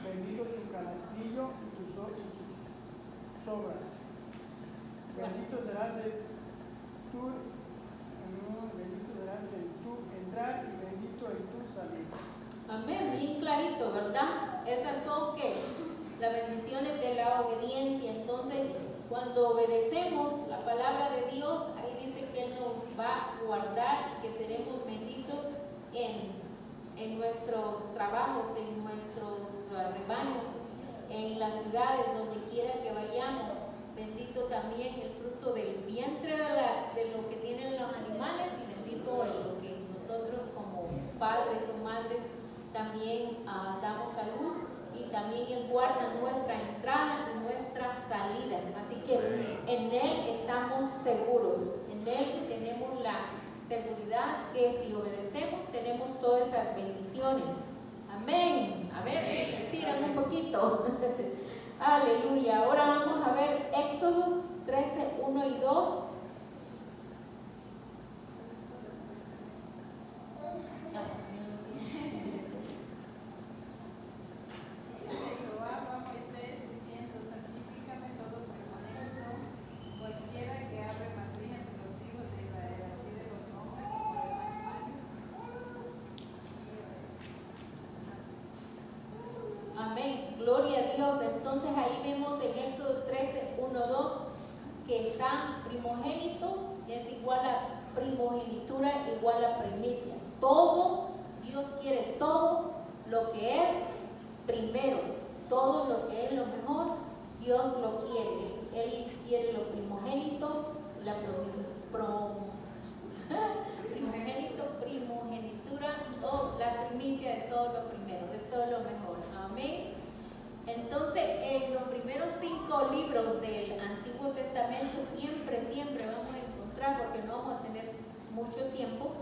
Bendito tu canastillo y tus sobras. Bendito serás en tu entrar y bendito en tu salir. Amén, bien clarito, ¿verdad? Esas son que las bendiciones de la obediencia. Entonces, cuando obedecemos la palabra de Dios, ahí dice que Él nos va a guardar y que seremos benditos en nuestros trabajos, en nuestros rebaños, en las ciudades, donde quiera que vayamos. Bendito también el fruto del vientre de lo que tienen los animales, y bendito lo que nosotros como padres o madres también damos a luz, y también Él guarda nuestra entrada y nuestra salida. Así que en Él estamos seguros, en Él tenemos la seguridad que si obedecemos tenemos todas esas bendiciones. Amén. A ver si se estiran un poquito. Aleluya. Ahora vamos a ver Éxodos 13, 1 y 2. Amén, gloria a Dios. Entonces ahí vemos en Éxodo 13, 1, 2 que está primogénito es igual a primogenitura, igual a primicia. Todo, Dios quiere todo lo que es primero, todo lo que es lo mejor, Dios lo quiere. Él quiere lo primogénito, la primogenitura o la primicia de todo lo primero, de todo lo mejor. Amén. Entonces, en los primeros 5 libros del Antiguo Testamento siempre vamos a encontrar, porque no vamos a tener mucho tiempo,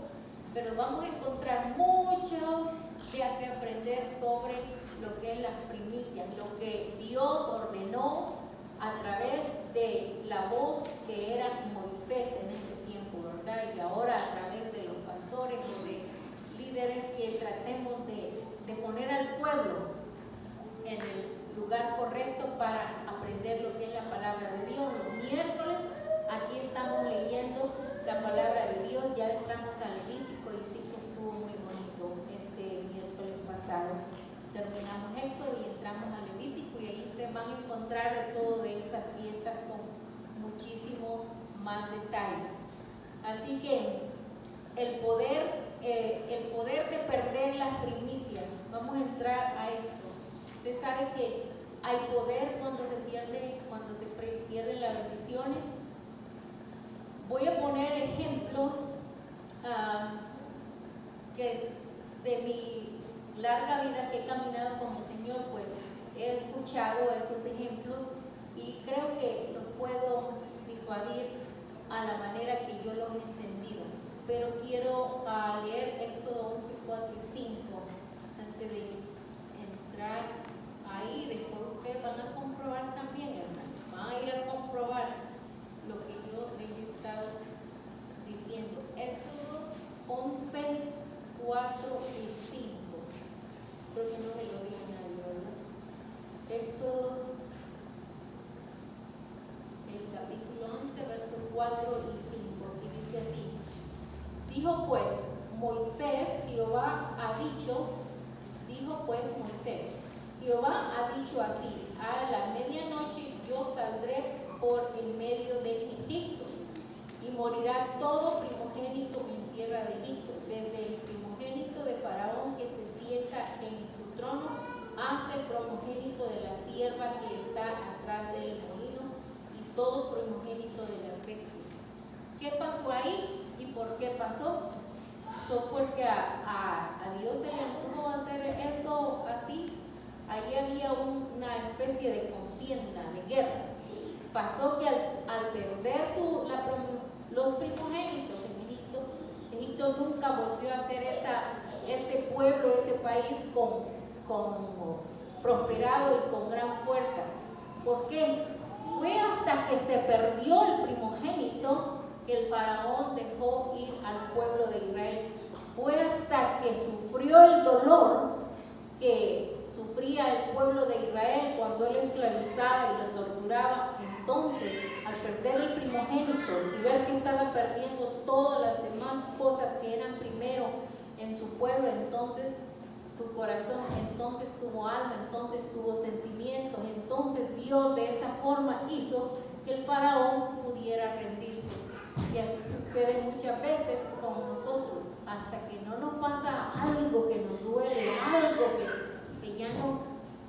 pero vamos a encontrar mucho de que aprender sobre lo que es las primicias, lo que Dios ordenó a través de la voz que era Moisés en ese tiempo, ¿verdad? Y ahora a través de los pastores o de líderes que tratemos de poner al pueblo en el lugar correcto para aprender lo que es la palabra de Dios. Los miércoles aquí estamos leyendo la palabra de Dios, ya entramos a Levítico y sí que estuvo muy bonito este miércoles pasado. Terminamos Éxodo y entramos a Levítico, y ahí ustedes van a encontrar de todo de estas fiestas con muchísimo más detalle. Así que el poder de perder las primicias, vamos a entrar a esto. Usted sabe que hay poder cuando se pierden las bendiciones. Voy a poner ejemplos que de mi larga vida que he caminado con el Señor, pues he escuchado esos ejemplos y creo que los puedo disuadir a la manera que yo los he entendido. Pero quiero leer Éxodo 11, 4 y 5 antes de entrar 4 y 5. Creo que no me lo di a nadie, ¿verdad? Éxodo, el capítulo 11, versos 4 y 5, y dice así: dijo pues Moisés, Jehová ha dicho así: a la medianoche yo saldré por en medio de Egipto, y morirá todo primogénito en tierra de Egipto, desde el primogénito de Faraón que se sienta en su trono, hasta el primogénito de la sierva que está atrás del molino, y todo primogénito de la bestia. ¿Qué pasó ahí y por qué pasó? Porque a Dios se le antojó hacer eso así. Allí había una especie de contienda, de guerra. Pasó que al perder los primogénitos en Egipto, Egipto nunca volvió a ser ese pueblo, ese país con prosperado y con gran fuerza. ¿Por qué? Fue hasta que se perdió el primogénito que el faraón dejó ir al pueblo de Israel. Fue hasta que sufrió el dolor que sufría el pueblo de Israel cuando él esclavizaba y lo torturaba. Entonces, al perder el primogénito y ver que estaba perdiendo todas las demás cosas que eran primero en su pueblo, entonces su corazón entonces tuvo alma, entonces tuvo sentimientos. Entonces Dios de esa forma hizo que el faraón pudiera rendirse. Y así sucede muchas veces con nosotros, hasta que no nos pasa algo que nos duele, algo que ya no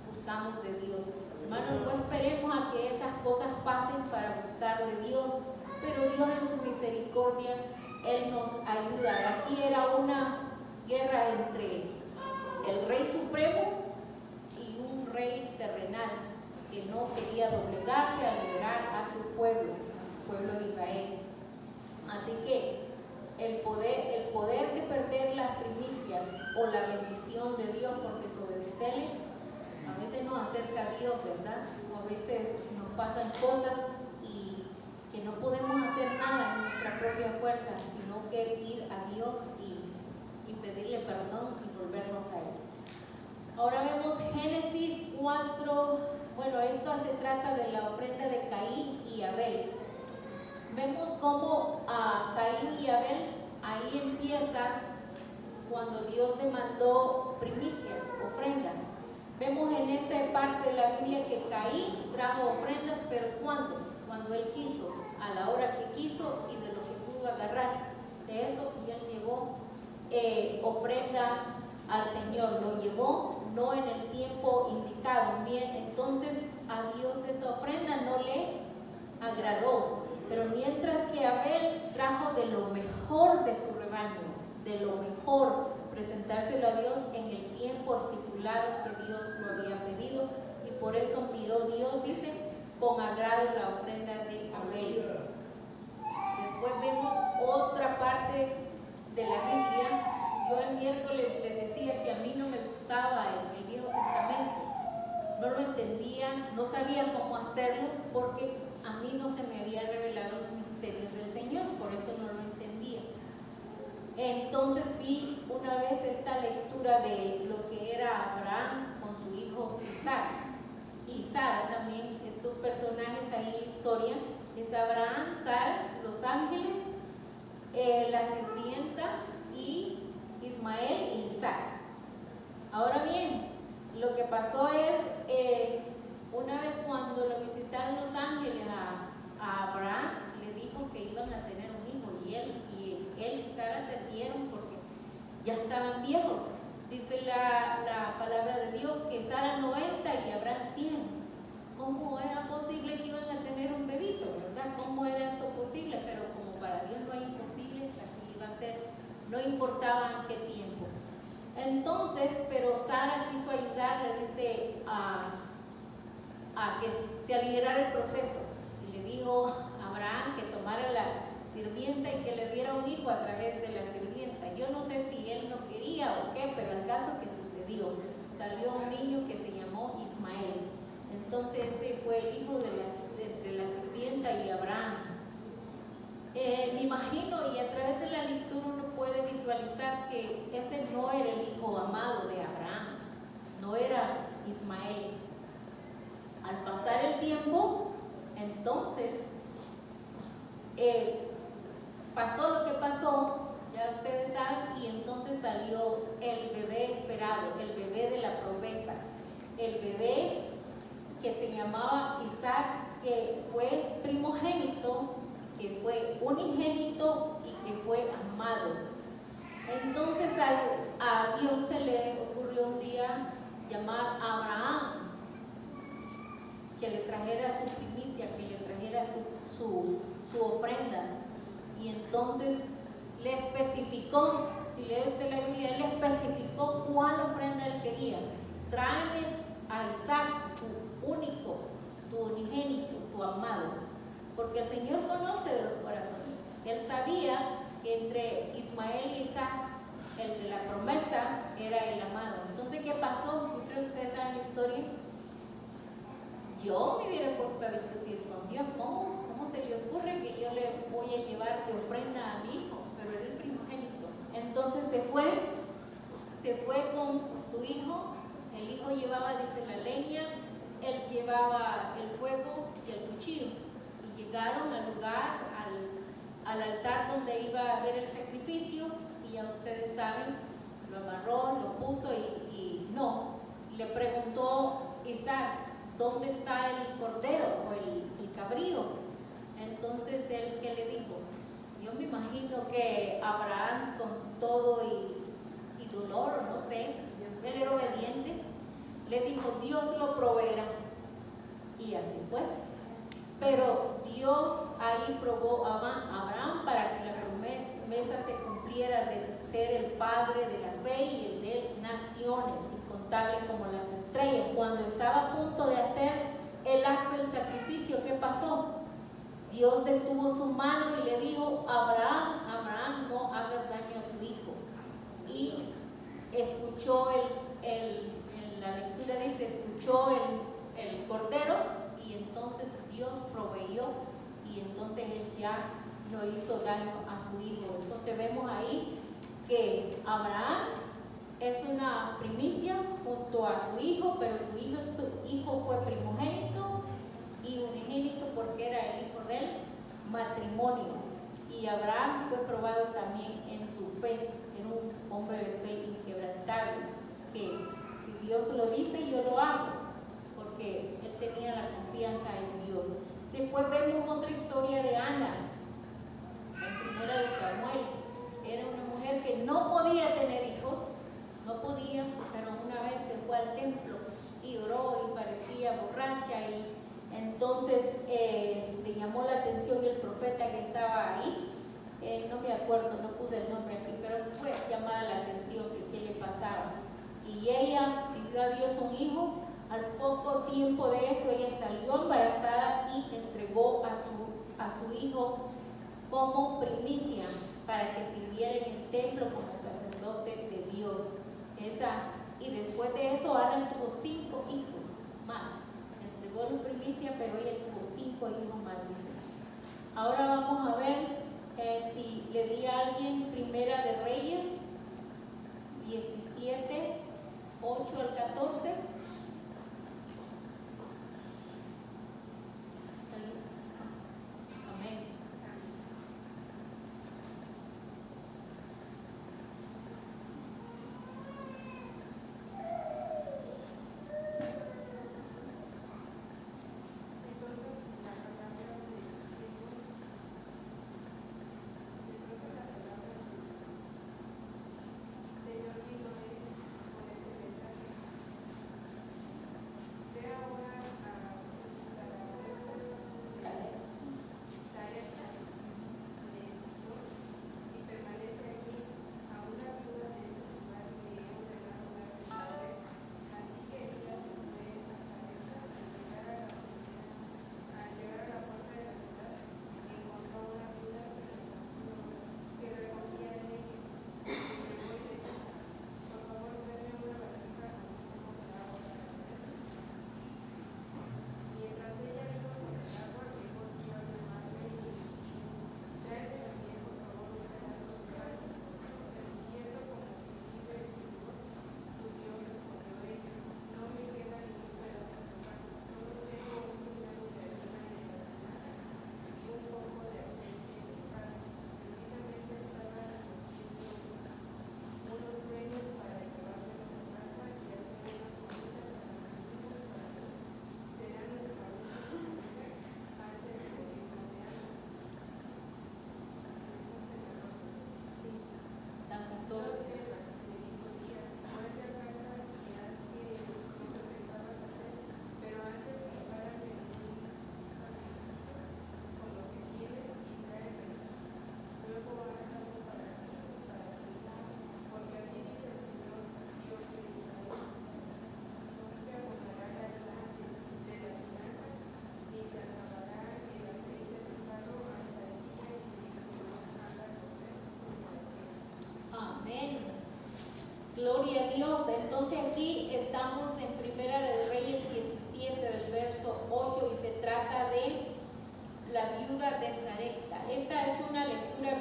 buscamos de Dios. Hermanos, no esperemos a que esas cosas pasen para buscar de Dios, pero Dios en su misericordia, Él nos ayuda. Aquí era una guerra entre el rey supremo y un rey terrenal que no quería doblegarse a liberar a su pueblo de Israel. Así que el poder de perder las primicias o la bendición de Dios por desobedecerle, a veces nos acerca a Dios, ¿verdad? O a veces nos pasan cosas y que no podemos hacer nada en nuestra propia fuerza, sino que ir a Dios y pedirle perdón y volvernos a Él. Ahora vemos Génesis 4, bueno, esto se trata de la ofrenda de Caín y Abel. Vemos cómo a Caín y Abel, ahí empieza cuando Dios demandó primicias, ofrendas. Vemos en esa parte de la Biblia que Caín trajo ofrendas, pero ¿cuándo? Cuando él quiso, a la hora que quiso y de lo que pudo agarrar de eso, y él llevó ofrenda al Señor, lo llevó no en el tiempo indicado. Bien, entonces a Dios esa ofrenda no le agradó. Pero mientras que Abel trajo de lo mejor de su rebaño, de lo mejor, presentárselo a Dios en el tiempo estipulado que Dios lo había pedido, y por eso miró Dios, dice, con agrado la ofrenda de Abel. Después vemos otra parte de la Biblia. Yo el miércoles les decía que a mí no me gustaba el Viejo Testamento, no lo entendía, no sabía cómo hacerlo, porque a mí no se me había revelado los misterios del Señor, por eso no lo entendía. Entonces vi una vez esta lectura de lo que era Abraham con su hijo Isaac y Sara también. Estos personajes ahí en la historia es Abraham, Sara, los ángeles, la sirvienta y Ismael y Isaac. Ahora bien, lo que pasó es una vez cuando lo visitaron los ángeles a Abraham, le dijo que iban a tener un hijo, y él y Sara se rieron porque ya estaban viejos. Dice la palabra de Dios que Sara 90 y Abraham 100. ¿Cómo era posible que iban a tener un bebito, verdad? ¿Cómo era eso posible? Pero como para Dios no hay imposibles, así iba a ser, no importaba en qué tiempo. Entonces, pero Sara quiso ayudarle, dice, a que se aligerara el proceso, y le dijo a Abraham que tomara la sirvienta y que le diera un hijo a través de la sirvienta. Yo no sé si él no quería o qué, pero el caso que sucedió, salió un niño que se llamó Ismael. Entonces ese fue el hijo entre la sirvienta y Abraham. Me imagino, y a través de la lectura uno puede visualizar que ese no Ismael. Al pasar el tiempo, entonces, pasó lo que pasó, ya ustedes saben, y entonces salió el bebé esperado, el bebé de la promesa, el bebé que se llamaba Isaac, que fue primogénito, que fue unigénito y que fue amado. Entonces a Dios se le ocurrió un día llamar a Abraham, que le trajera su primicia, que le trajera su ofrenda. Y entonces le especificó, si lee usted la Biblia, le especificó cuál ofrenda él quería. Tráeme a Isaac, tu único, tu unigénito, tu amado. Porque el Señor conoce de los corazones. Él sabía que entre Ismael y Isaac, el de la promesa era el amado. Entonces, ¿qué pasó? Yo creo que ustedes saben la historia. Yo me hubiera puesto a discutir con Dios. ¿Cómo se le ocurre que yo le voy a llevar de ofrenda a mi hijo? Pero era el primogénito. Entonces se fue con su hijo. El hijo llevaba, dice, la leña, él llevaba el fuego y el cuchillo. Y llegaron al lugar, al altar donde iba a haber el sacrificio, y ya ustedes saben, lo amarró, lo puso y no. Le preguntó Isaac, ¿dónde está el cordero o el cabrío? Entonces él, ¿qué le dijo? Yo me imagino que Abraham, con todo y dolor, no sé, él era obediente, le dijo, Dios lo proveerá. Y así fue. Pero Dios ahí probó a Abraham para que la promesa se cumpliera de ser el padre de la fe y el de naciones, incontables como las estrellas. Cuando estaba a punto de hacer el acto del sacrificio, ¿qué pasó? Dios detuvo su mano y le dijo, Abraham, Abraham, no hagas daño a tu hijo. Y escuchó la lectura dice, escuchó el cordero, y entonces Dios proveyó, y entonces él ya no hizo daño a su hijo. Entonces vemos ahí que Abraham es una primicia junto a su hijo, pero su hijo fue primogénito y unigénito porque era el hijo del matrimonio. Y Abraham fue probado también en su fe, era un hombre de fe inquebrantable, que si Dios lo dice, yo lo hago, porque él tenía la confianza en Dios. Después vemos otra historia de Ana, en Primera de Samuel. Era una mujer que no podía tener hijos, no podía, pero una vez se fue al templo y oró y parecía borracha, y entonces le llamó la atención el profeta que estaba ahí. No me acuerdo, no puse el nombre aquí, pero fue llamada la atención que qué le pasaba. Y ella pidió a Dios un hijo. Al poco tiempo de eso ella salió embarazada y entregó a su hijo como primicia para que sirviera en el templo como sacerdote de Dios. Y después de eso Ana tuvo 5 hijos más. Entregó la primicia, pero ella tuvo 5 hijos más, dice. Ahora vamos a ver si le di a alguien Primera de Reyes 17, 8 al 14. Amén. Amén. Gloria a Dios. Entonces aquí estamos en Primera de Reyes 17 del verso 8 y se trata de la viuda de Sarepta. Esta es una lectura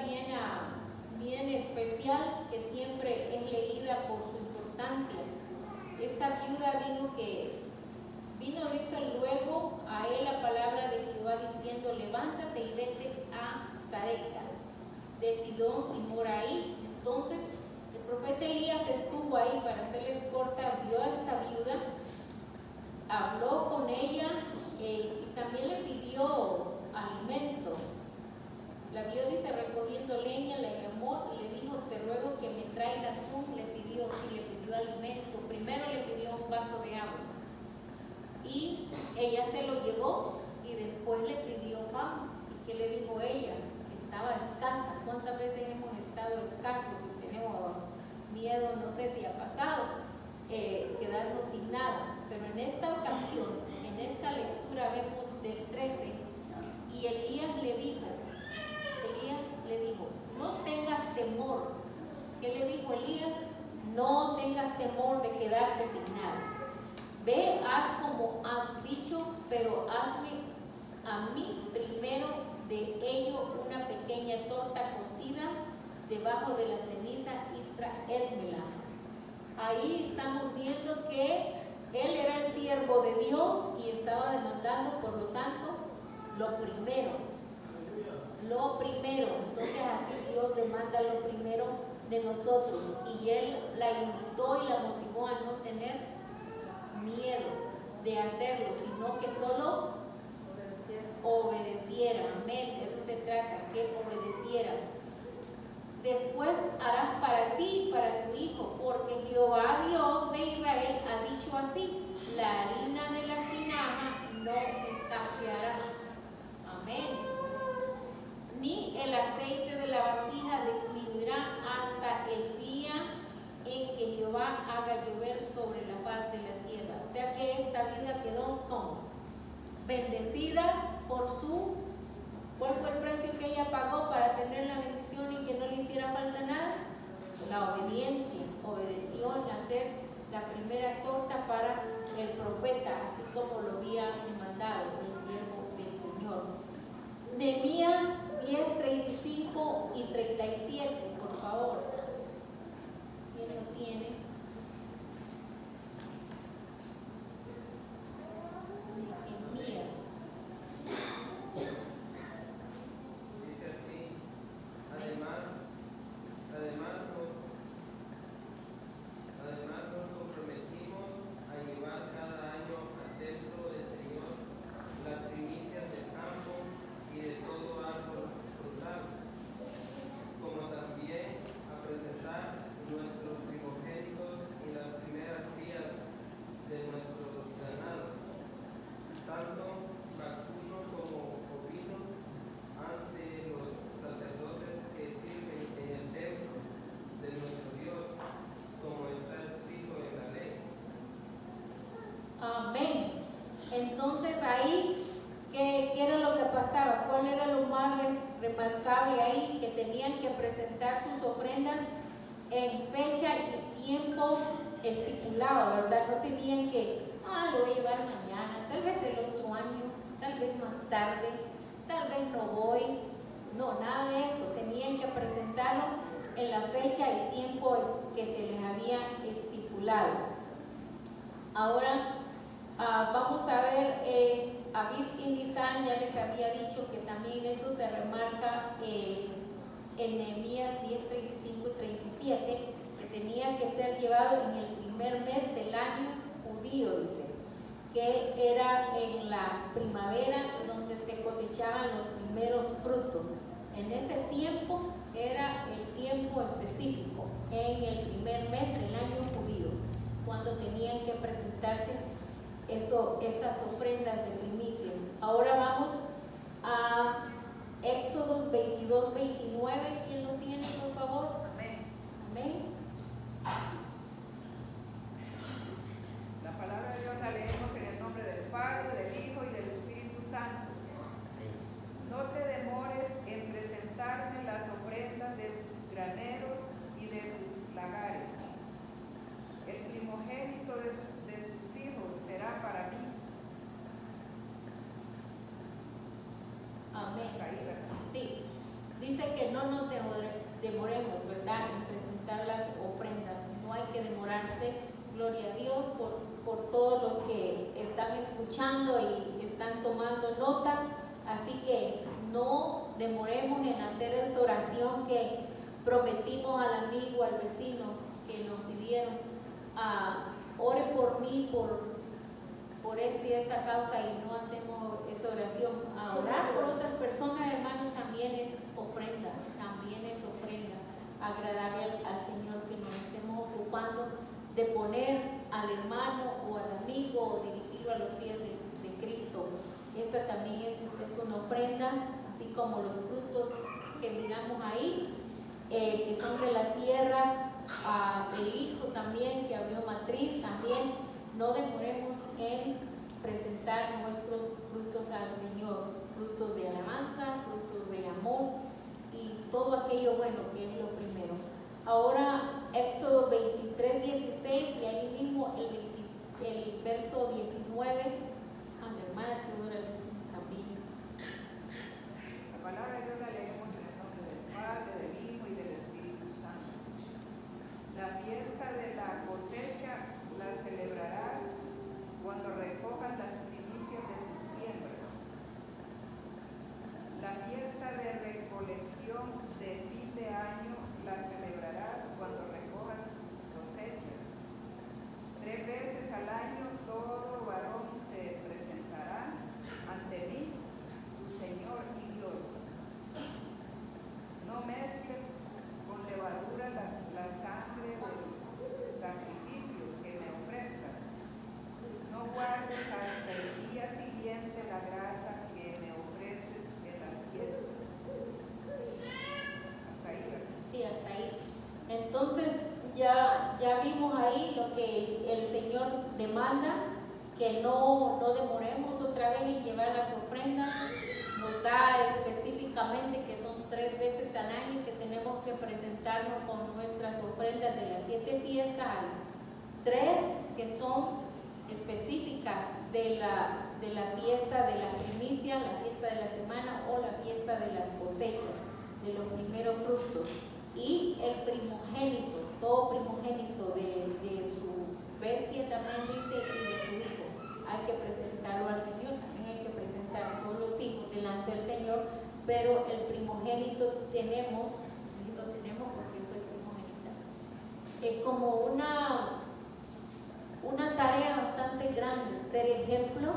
bien especial que siempre es leída por su importancia. Esta viuda dijo que vino, dice, luego a él la palabra de Jehová diciendo: levántate y vete a Sarepta de Sidón y mora ahí. Entonces el profeta Elías estuvo ahí, para hacerles corta, vio a esta viuda, habló con ella y también le pidió alimento. La vio, dice, recogiendo leña, la llamó y le dijo: te ruego que me traigas le pidió alimento. Primero le pidió un vaso de agua y ella se lo llevó y después le pidió pan. ¿Y qué le dijo ella? Estaba escasa. ¿Cuántas veces hemos estado escasos y tenemos miedo? No sé si ha pasado, quedarnos sin nada. Pero en esta ocasión, en esta lectura vemos del 13, y Elías le dijo, no tengas temor. ¿Qué le dijo Elías? No tengas temor de quedarte sin nada. Ve, haz como has dicho, pero hazme a mí primero de ello una pequeña torta cocida debajo de la ceniza y traédmela. Ahí estamos viendo que él era el siervo de Dios y estaba demandando, por lo tanto, lo primero. Entonces así Dios demanda lo primero de nosotros, y él la invitó y la motivó a no tener miedo de hacerlo, sino que solo obedeciera. Amén. De eso se trata, que obedeciera. Después harás para ti y para tu hijo, porque Jehová Dios de Israel ha dicho así: la harina de la tinaja no escaseará. Amén. Ni el aceite de la vasija disminuirá hasta el día en que Jehová haga llover sobre la faz de la tierra. O sea que esta vida quedó como bendecida por su... ¿Cuál fue el precio que ella pagó para tener la bendición y que no le hiciera falta nada? La obediencia. Obedeció en hacer la primera torta para el profeta, así como lo había demandado el siervo del Señor. Nehemías 10, 35 y 37, por favor. ¿Quién lo tiene? Nehemías. Dice así: además nos comprometimos a llevar cada año al templo del Señor las primicias del campo y de todo árbol frutal, como también a presentar nuestros primogénitos y las primeras crías de nuestros ganados, tanto vacuno como ovino, ante los sacerdotes que sirven en el templo de nuestro Dios, como está escrito en la ley. Amén. Entonces ahí, ¿qué era lo que pasaba? ¿Cuál era lo más remarcable ahí? Que tenían que presentar sus ofrendas en fecha y tiempo estipulado, ¿verdad? No tenían que, lo voy a llevar mañana, tal vez el otro año, tal vez más tarde, tal vez no voy. No, nada de eso. Tenían que presentarlo en la fecha y tiempo que se les había estipulado. Ahora vamos a ver, Abid y Nisan ya les había dicho que también eso se remarca en Nehemías 10, 35 y 37, que tenía que ser llevado en el primer mes del año judío, dice, que era en la primavera, donde se cosechaban los primeros frutos. En ese tiempo era el tiempo específico, en el primer mes del año judío, cuando tenían que presentarse esas ofrendas de primicias. Ahora vamos a Éxodos 22, 29. ¿Quién lo tiene, por favor? Amén. Amén. La palabra de Dios la leemos en el nombre del Padre, del Hijo y del Espíritu Santo. No te demores en presentarme las ofrendas de tus graneros y de tus dice que no nos demoremos, ¿verdad?, en presentar las ofrendas. No hay que demorarse. Gloria a Dios por todos los que están escuchando y están tomando nota. Así que no demoremos en hacer esa oración que prometimos al amigo, al vecino que nos pidieron. Ore por mí, por esta causa, y no hacemos esa oración. Orar por otras personas, hermanos, también es ofrenda, agradable al Señor, que nos estemos ocupando de poner al hermano o al amigo o dirigirlo a los pies de Cristo. Esa también es una ofrenda, así como los frutos que miramos ahí, que son de la tierra, el Hijo también que abrió matriz. También no demoremos en presentar nuestros frutos al Señor, frutos de alabanza, frutos de amor y todo aquello bueno que es lo primero. Ahora Éxodo 23, 16, y ahí mismo el verso 19. A la hermana Teodora también. La palabra de Dios la leemos en el nombre del Padre, del Hijo y del Espíritu Santo. La fiesta de la cosecha la celebrarás cuando recojas las primicias de tu siembra. La fiesta de recolección de fin de año la celebrarás cuando recojas tus cosechas. 3 veces al año todo varón se presentará ante mí, su Señor y Dios. No mezcles con levadura la sangre del sacrificio que me ofrezcas. No guardes hasta el día siguiente la grasa que me ofreces en la fiesta. Hasta ahí, ¿verdad? Sí, hasta ahí. Entonces ya vimos ahí lo que el Señor demanda, que no demoremos otra vez en llevar las ofrendas. Nos da específicamente que son 3 veces al año que tenemos que presentarnos con nuestras ofrendas de las 7 fiestas. Hay 3 que son específicas de la fiesta de la primicia, la fiesta de la semana o la fiesta de las cosechas, de los primeros frutos. Y el primogénito, todo primogénito de su bestia también dice, y de su hijo, hay que presentarlo al Señor. También hay que presentar a todos los hijos delante del Señor, pero el primogénito tenemos porque soy primogénita, como una tarea bastante grande, ser ejemplo,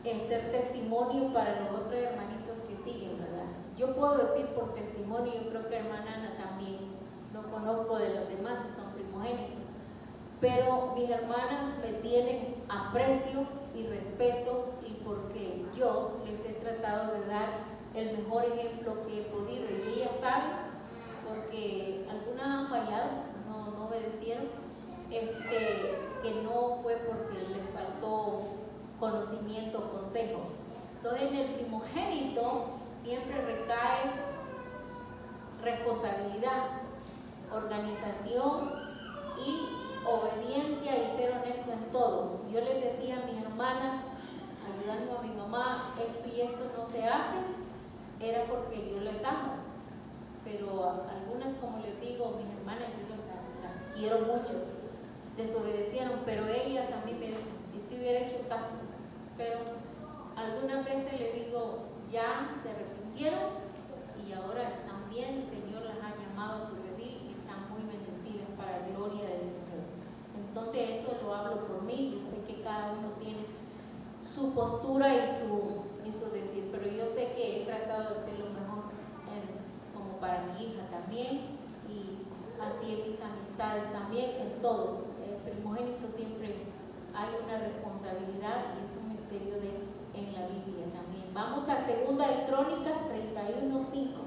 ser testimonio para los otros hermanitos que siguen, ¿verdad? Yo puedo decir por testimonio, yo creo que hermana Ana también, no conozco de los demás si son primogénitos, pero mis hermanas me tienen aprecio y respeto, y porque yo les he tratado de dar el mejor ejemplo que he podido, y ellas saben, porque algunas han fallado, no obedecieron, que no fue porque les faltó conocimiento o consejo. Entonces en el primogénito siempre recae responsabilidad, organización y obediencia, y ser honesto en todo. Si yo les decía a mis hermanas, ayudando a mi mamá, esto y esto no se hace, era porque yo les amo. Pero algunas, como les digo, mis hermanas, yo las quiero mucho, desobedecieron, pero ellas a mí me dicen, si te hubiera hecho caso. Pero algunas veces le digo, ya se arrepintieron y ahora están bien, el Señor las ha llamado a su redil y están muy bendecidas para la gloria del Señor. Entonces eso lo hablo por mí. Yo sé que cada uno tiene su postura y su decir, pero yo sé que he tratado de hacer lo mejor como para mi hija también, y así en mis amistades también, en todo. El primogénito siempre hay una responsabilidad, y es un misterio en la Biblia también. Vamos a 2 de Crónicas 31:5.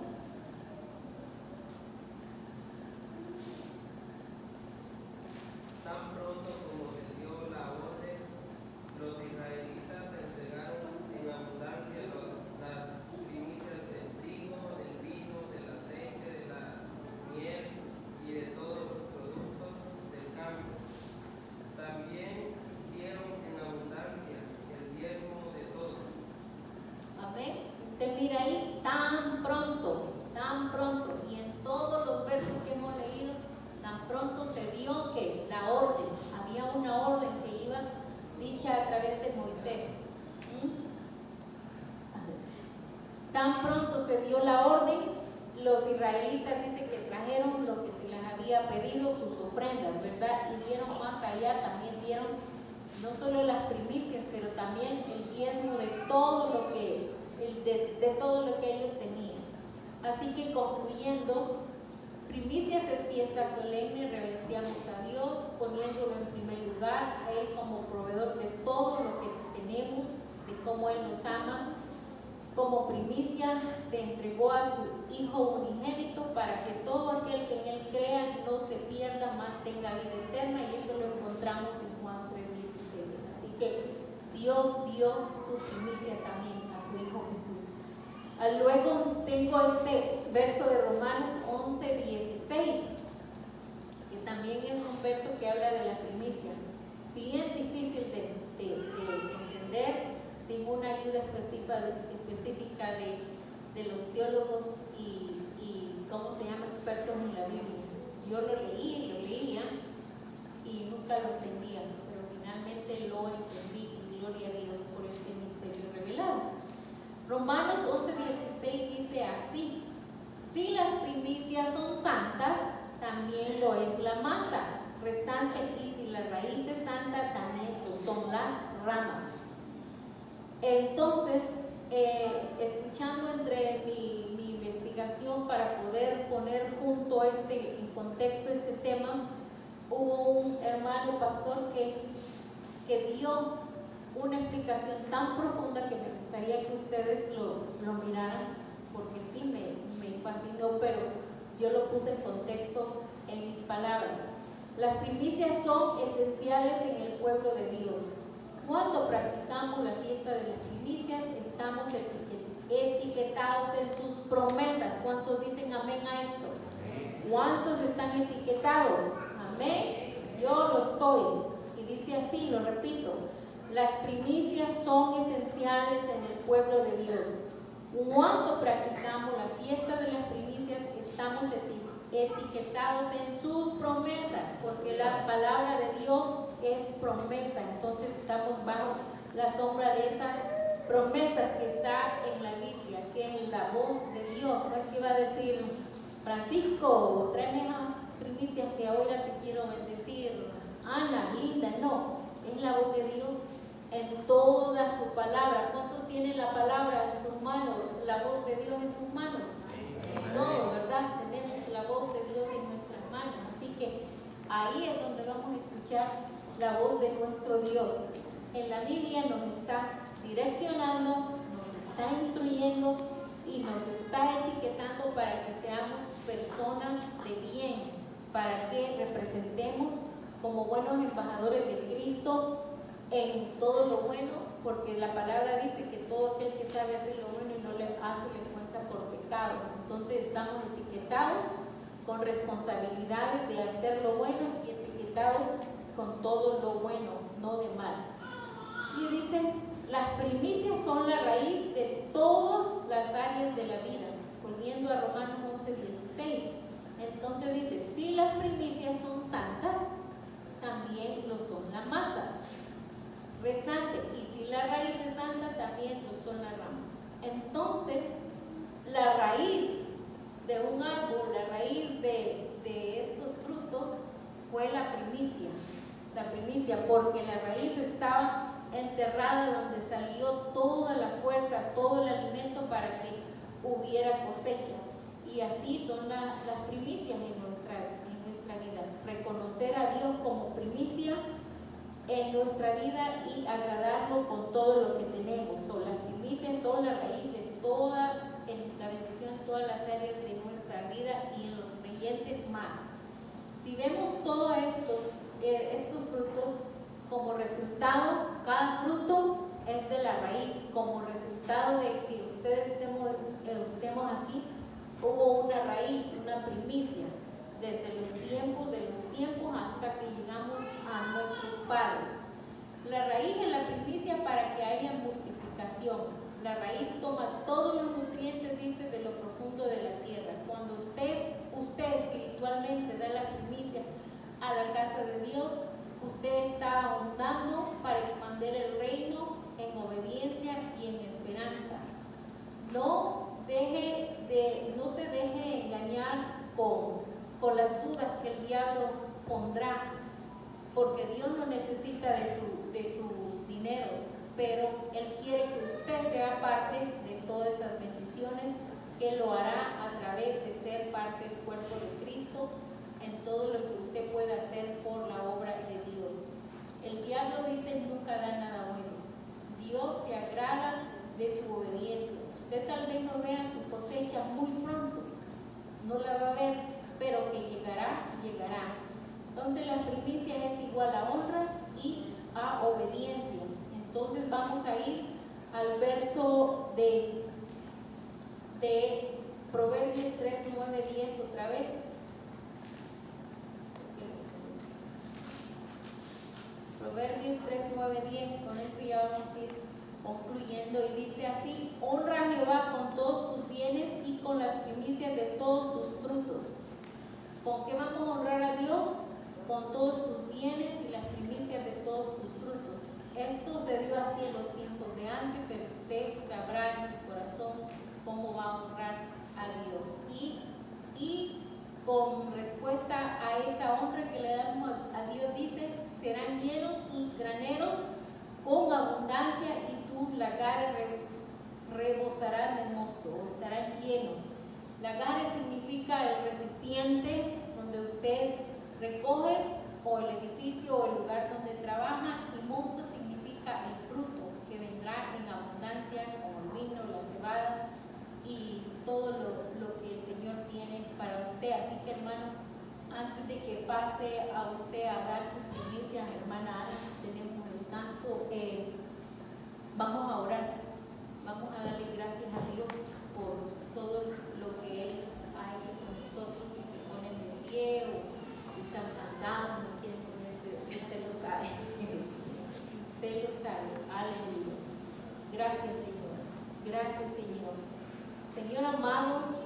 Tan pronto como se dio la orden, los israelitas entregaron en abundancia las primicias del trigo, del vino, del aceite, de la miel y de todos los productos del campo. También dieron en abundancia el diezmo de todo. Amén. Usted mira ahí, tan pronto pronto se dio que la orden, había una orden que iba dicha a través de Moisés. Tan pronto se dio la orden, los israelitas dicen que trajeron lo que se les había pedido, sus ofrendas, ¿verdad? Y dieron más allá, también dieron no solo las primicias, pero también el diezmo de todo lo que, de todo lo que ellos tenían. Así que concluyendo, primicias es fiesta solemne, reverenciamos a Dios, poniéndolo en primer lugar, a Él como proveedor de todo lo que tenemos, de cómo Él nos ama. Como primicia se entregó a su Hijo unigénito para que todo aquel que en Él crea no se pierda, más tenga vida eterna, y eso lo encontramos en Juan 3:16. Así que Dios dio su primicia también a su Hijo Jesús. Luego tengo este verso de Romanos 11:16, que también es un verso que habla de la primicia, bien difícil de entender sin una ayuda específica de los teólogos y ¿cómo se llama? Expertos en la Biblia. Yo lo leía y nunca lo entendía, pero finalmente lo entendí, y gloria a Dios por este misterio revelado. Romanos 11:16 dice así: si las primicias son santas, también lo es la masa restante, y si la raíz es santa, también lo son las ramas. Entonces, escuchando entre mi investigación para poder poner junto en contexto este tema, hubo un hermano pastor que dio una explicación tan profunda que me gustaría que ustedes lo miraran, porque sí me fascinó, pero yo lo puse en contexto en mis palabras. Las primicias son esenciales en el pueblo de Dios. Cuando practicamos la fiesta de las primicias, estamos etiquetados en sus promesas. ¿Cuántos dicen amén a esto? ¿Cuántos están etiquetados? Amén. Yo lo estoy. Y dice así, lo repito: las primicias son esenciales en el pueblo de Dios. Cuando practicamos la fiesta de las primicias, estamos etiquetados en sus promesas, porque la palabra de Dios es promesa. Entonces estamos bajo la sombra de esas promesas que está en la Biblia, que es la voz de Dios. No es que va a decir: Francisco, tráeme esas primicias que ahora te quiero bendecir, Ana, linda. No, es la voz de Dios en toda su palabra. ¿Cuántos tienen la palabra en sus manos, la voz de Dios en sus manos? Todos, ¿verdad? Tenemos la voz de Dios en nuestras manos. Así que ahí es donde vamos a escuchar la voz de nuestro Dios. En la Biblia nos está direccionando, nos está instruyendo y nos está etiquetando para que seamos personas de bien, para que representemos como buenos embajadores de Cristo en todo lo bueno, porque la palabra dice que todo aquel que sabe hacer lo bueno y no le hace, le cuenta por pecado. Entonces estamos etiquetados con responsabilidades de hacer lo bueno y etiquetados con todo lo bueno, no de mal. Y dice: las primicias son la raíz de todas las áreas de la vida, volviendo a Romanos 11:16. Entonces dice: si las primicias son santas, también lo son la masa restante, y si la raíz es santa, también lo son la rama. Entonces, la raíz de un árbol, la raíz de estos frutos fue la primicia, porque la raíz estaba enterrada donde salió toda la fuerza, todo el alimento para que hubiera cosecha. Y así son las primicias en nuestra vida: reconocer a Dios como primicia en nuestra vida y agradarlo con todo lo que tenemos. Las primicias son la raíz de toda la bendición en todas las áreas de nuestra vida y en los creyentes más. Si vemos todos estos frutos, como resultado, cada fruto es de la raíz. Como resultado de que ustedes estemos aquí, hubo una raíz, una primicia, desde los tiempos hasta que llegamos a nuestros padres. La raíz es la primicia para que haya multiplicación. La raíz toma todos los nutrientes, dice, de lo profundo de la tierra. Cuando usted espiritualmente da la primicia, a la casa de Dios, usted está ahondando para expandir el reino en obediencia y en esperanza. No se deje engañar con las dudas que el diablo pondrá, porque Dios no necesita de sus dineros, pero Él quiere que usted sea parte de todas esas bendiciones, que lo hará a través de ser parte del cuerpo de Cristo en todo lo que usted pueda hacer por la obra de Dios. El diablo dice nunca da nada bueno. Dios se agrada de su obediencia. Usted tal vez no vea su cosecha muy pronto, no la va a ver, pero que llegará. Entonces la primicia es igual a honra y a obediencia. Entonces vamos a ir al verso de Proverbios 3, 9, 10 otra vez. Proverbios 3, 9, 10, con esto ya vamos a ir concluyendo, y dice así: honra a Jehová con todos tus bienes y con las primicias de todos tus frutos. ¿Con qué vamos a honrar a Dios? Con todos tus bienes y las primicias de todos tus frutos. Esto se dio así en los tiempos de antes, pero usted sabrá en su corazón cómo va a honrar a Dios. Y con respuesta a esa honra que le damos a Dios, dice: serán llenos tus graneros con abundancia y tus lagares rebosarán de mosto, o estarán llenos. Lagares significa el recipiente donde usted recoge, o el edificio o el lugar donde trabaja, y mosto significa el fruto que vendrá en abundancia, como el vino, la cebada y todo lo que el Señor tiene para usted. Así que, hermano, antes de que pase a usted a dar sus primicias, hermana Ana, tenemos el canto, vamos a orar, vamos a darle gracias a Dios por todo lo que Él ha hecho con nosotros. Si se ponen de pie o están cansados, no quieren ponerse de pie, usted lo sabe. Usted lo sabe. Aleluya. Gracias, Señor. Gracias, Señor. Señor amado,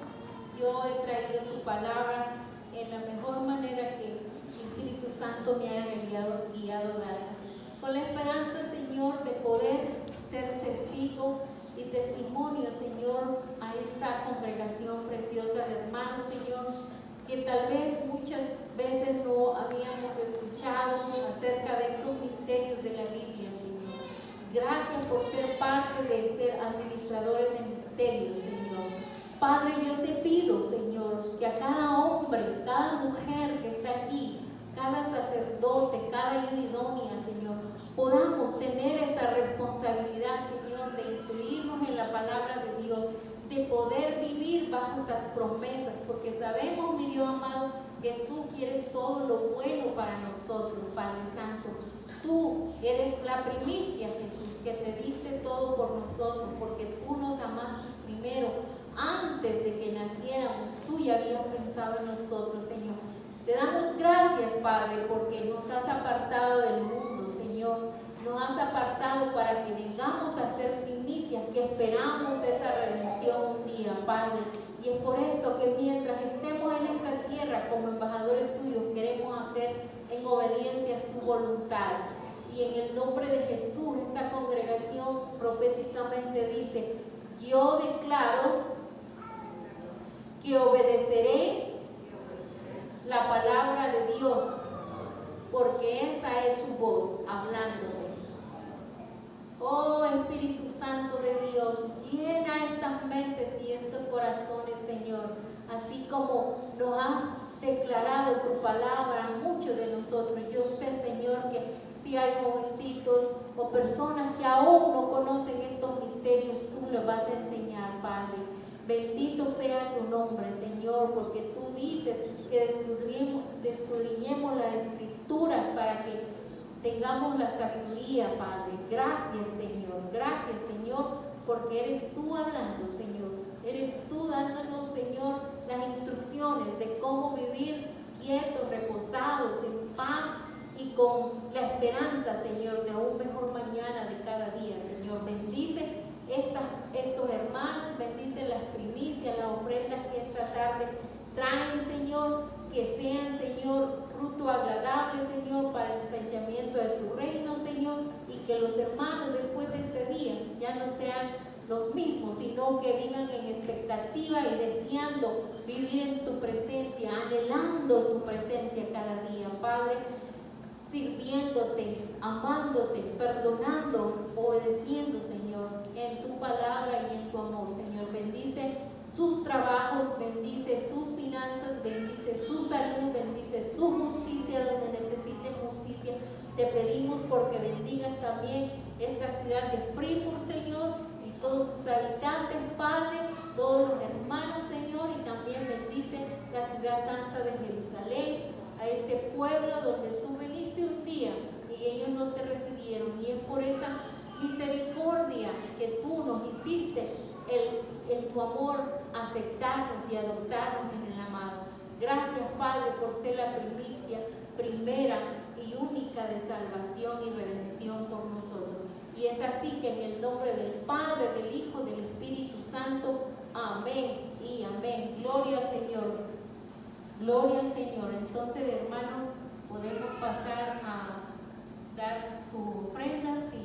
yo he traído tu palabra en la mejor manera que el Espíritu Santo me haya guiado a dar. Con la esperanza, Señor, de poder ser testigo y testimonio, Señor, a esta congregación preciosa de hermanos, Señor, que tal vez muchas veces no habíamos escuchado acerca de estos misterios de la Biblia, Señor. Gracias por ser parte de ser administradores de misterios, Señor. Padre, yo te pido, Señor, que a cada hombre, cada mujer que está aquí, cada sacerdote, cada idónea, Señor, podamos tener esa responsabilidad, Señor, de instruirnos en la palabra de Dios, de poder vivir bajo esas promesas, porque sabemos, mi Dios amado, que tú quieres todo lo bueno para nosotros, Padre Santo. Tú eres la primicia, Jesús, que te diste todo por nosotros, porque tú nos amaste primero. Antes de que naciéramos, tú ya habías pensado en nosotros, Señor. Te damos gracias, Padre, porque nos has apartado del mundo, Señor. Nos has apartado para que vengamos a ser primicias, que esperamos esa redención un día, Padre. Y es por eso que mientras estemos en esta tierra como embajadores suyos, queremos hacer en obediencia su voluntad. Y en el nombre de Jesús, esta congregación proféticamente dice: yo declaro que obedeceré la palabra de Dios, porque esa es su voz hablándome. Oh Espíritu Santo de Dios, llena estas mentes y estos corazones, Señor, así como nos has declarado tu palabra a muchos de nosotros. Yo sé, Señor, que si hay jovencitos o personas que aún no conocen estos misterios, tú les vas a enseñar, Padre. Bendito sea tu nombre, Señor, porque tú dices que descudriñemos las escrituras para que tengamos la sabiduría, Padre. Gracias, Señor, porque eres tú hablando, Señor. Eres tú dándonos, Señor, las instrucciones de cómo vivir quietos, reposados, en paz y con la esperanza, Señor, de un mejor mañana de cada día, Señor. Bendice estos hermanos, bendice las primicias, las ofrendas que esta tarde traen, Señor, que sean, Señor, fruto agradable, Señor, para el ensanchamiento de tu reino, Señor, y que los hermanos después de este día ya no sean los mismos, sino que vivan en expectativa y deseando vivir en tu presencia, anhelando tu presencia cada día, Padre, sirviéndote, amándote, perdonando, obedeciendo, Señor, en tu palabra y en tu amor, Señor. Bendice sus trabajos, bendice sus finanzas, bendice su salud, bendice su justicia donde necesiten justicia. Te pedimos porque bendigas también esta ciudad de Freeport, Señor, y todos sus habitantes, Padre, todos los hermanos, Señor, y también bendice la ciudad santa de Jerusalén, a este pueblo donde tú viniste un día y ellos no te recibieron, y es por esa misericordia que tú nos hiciste en tu amor aceptarnos y adoptarnos en el amado. Gracias, Padre, por ser la primicia primera y única de salvación y redención por nosotros. Y es así que en el nombre del Padre, del Hijo, del Espíritu Santo, amén y amén. Gloria al Señor. Gloria al Señor. Entonces, hermano, podemos pasar a dar sus ofrendas y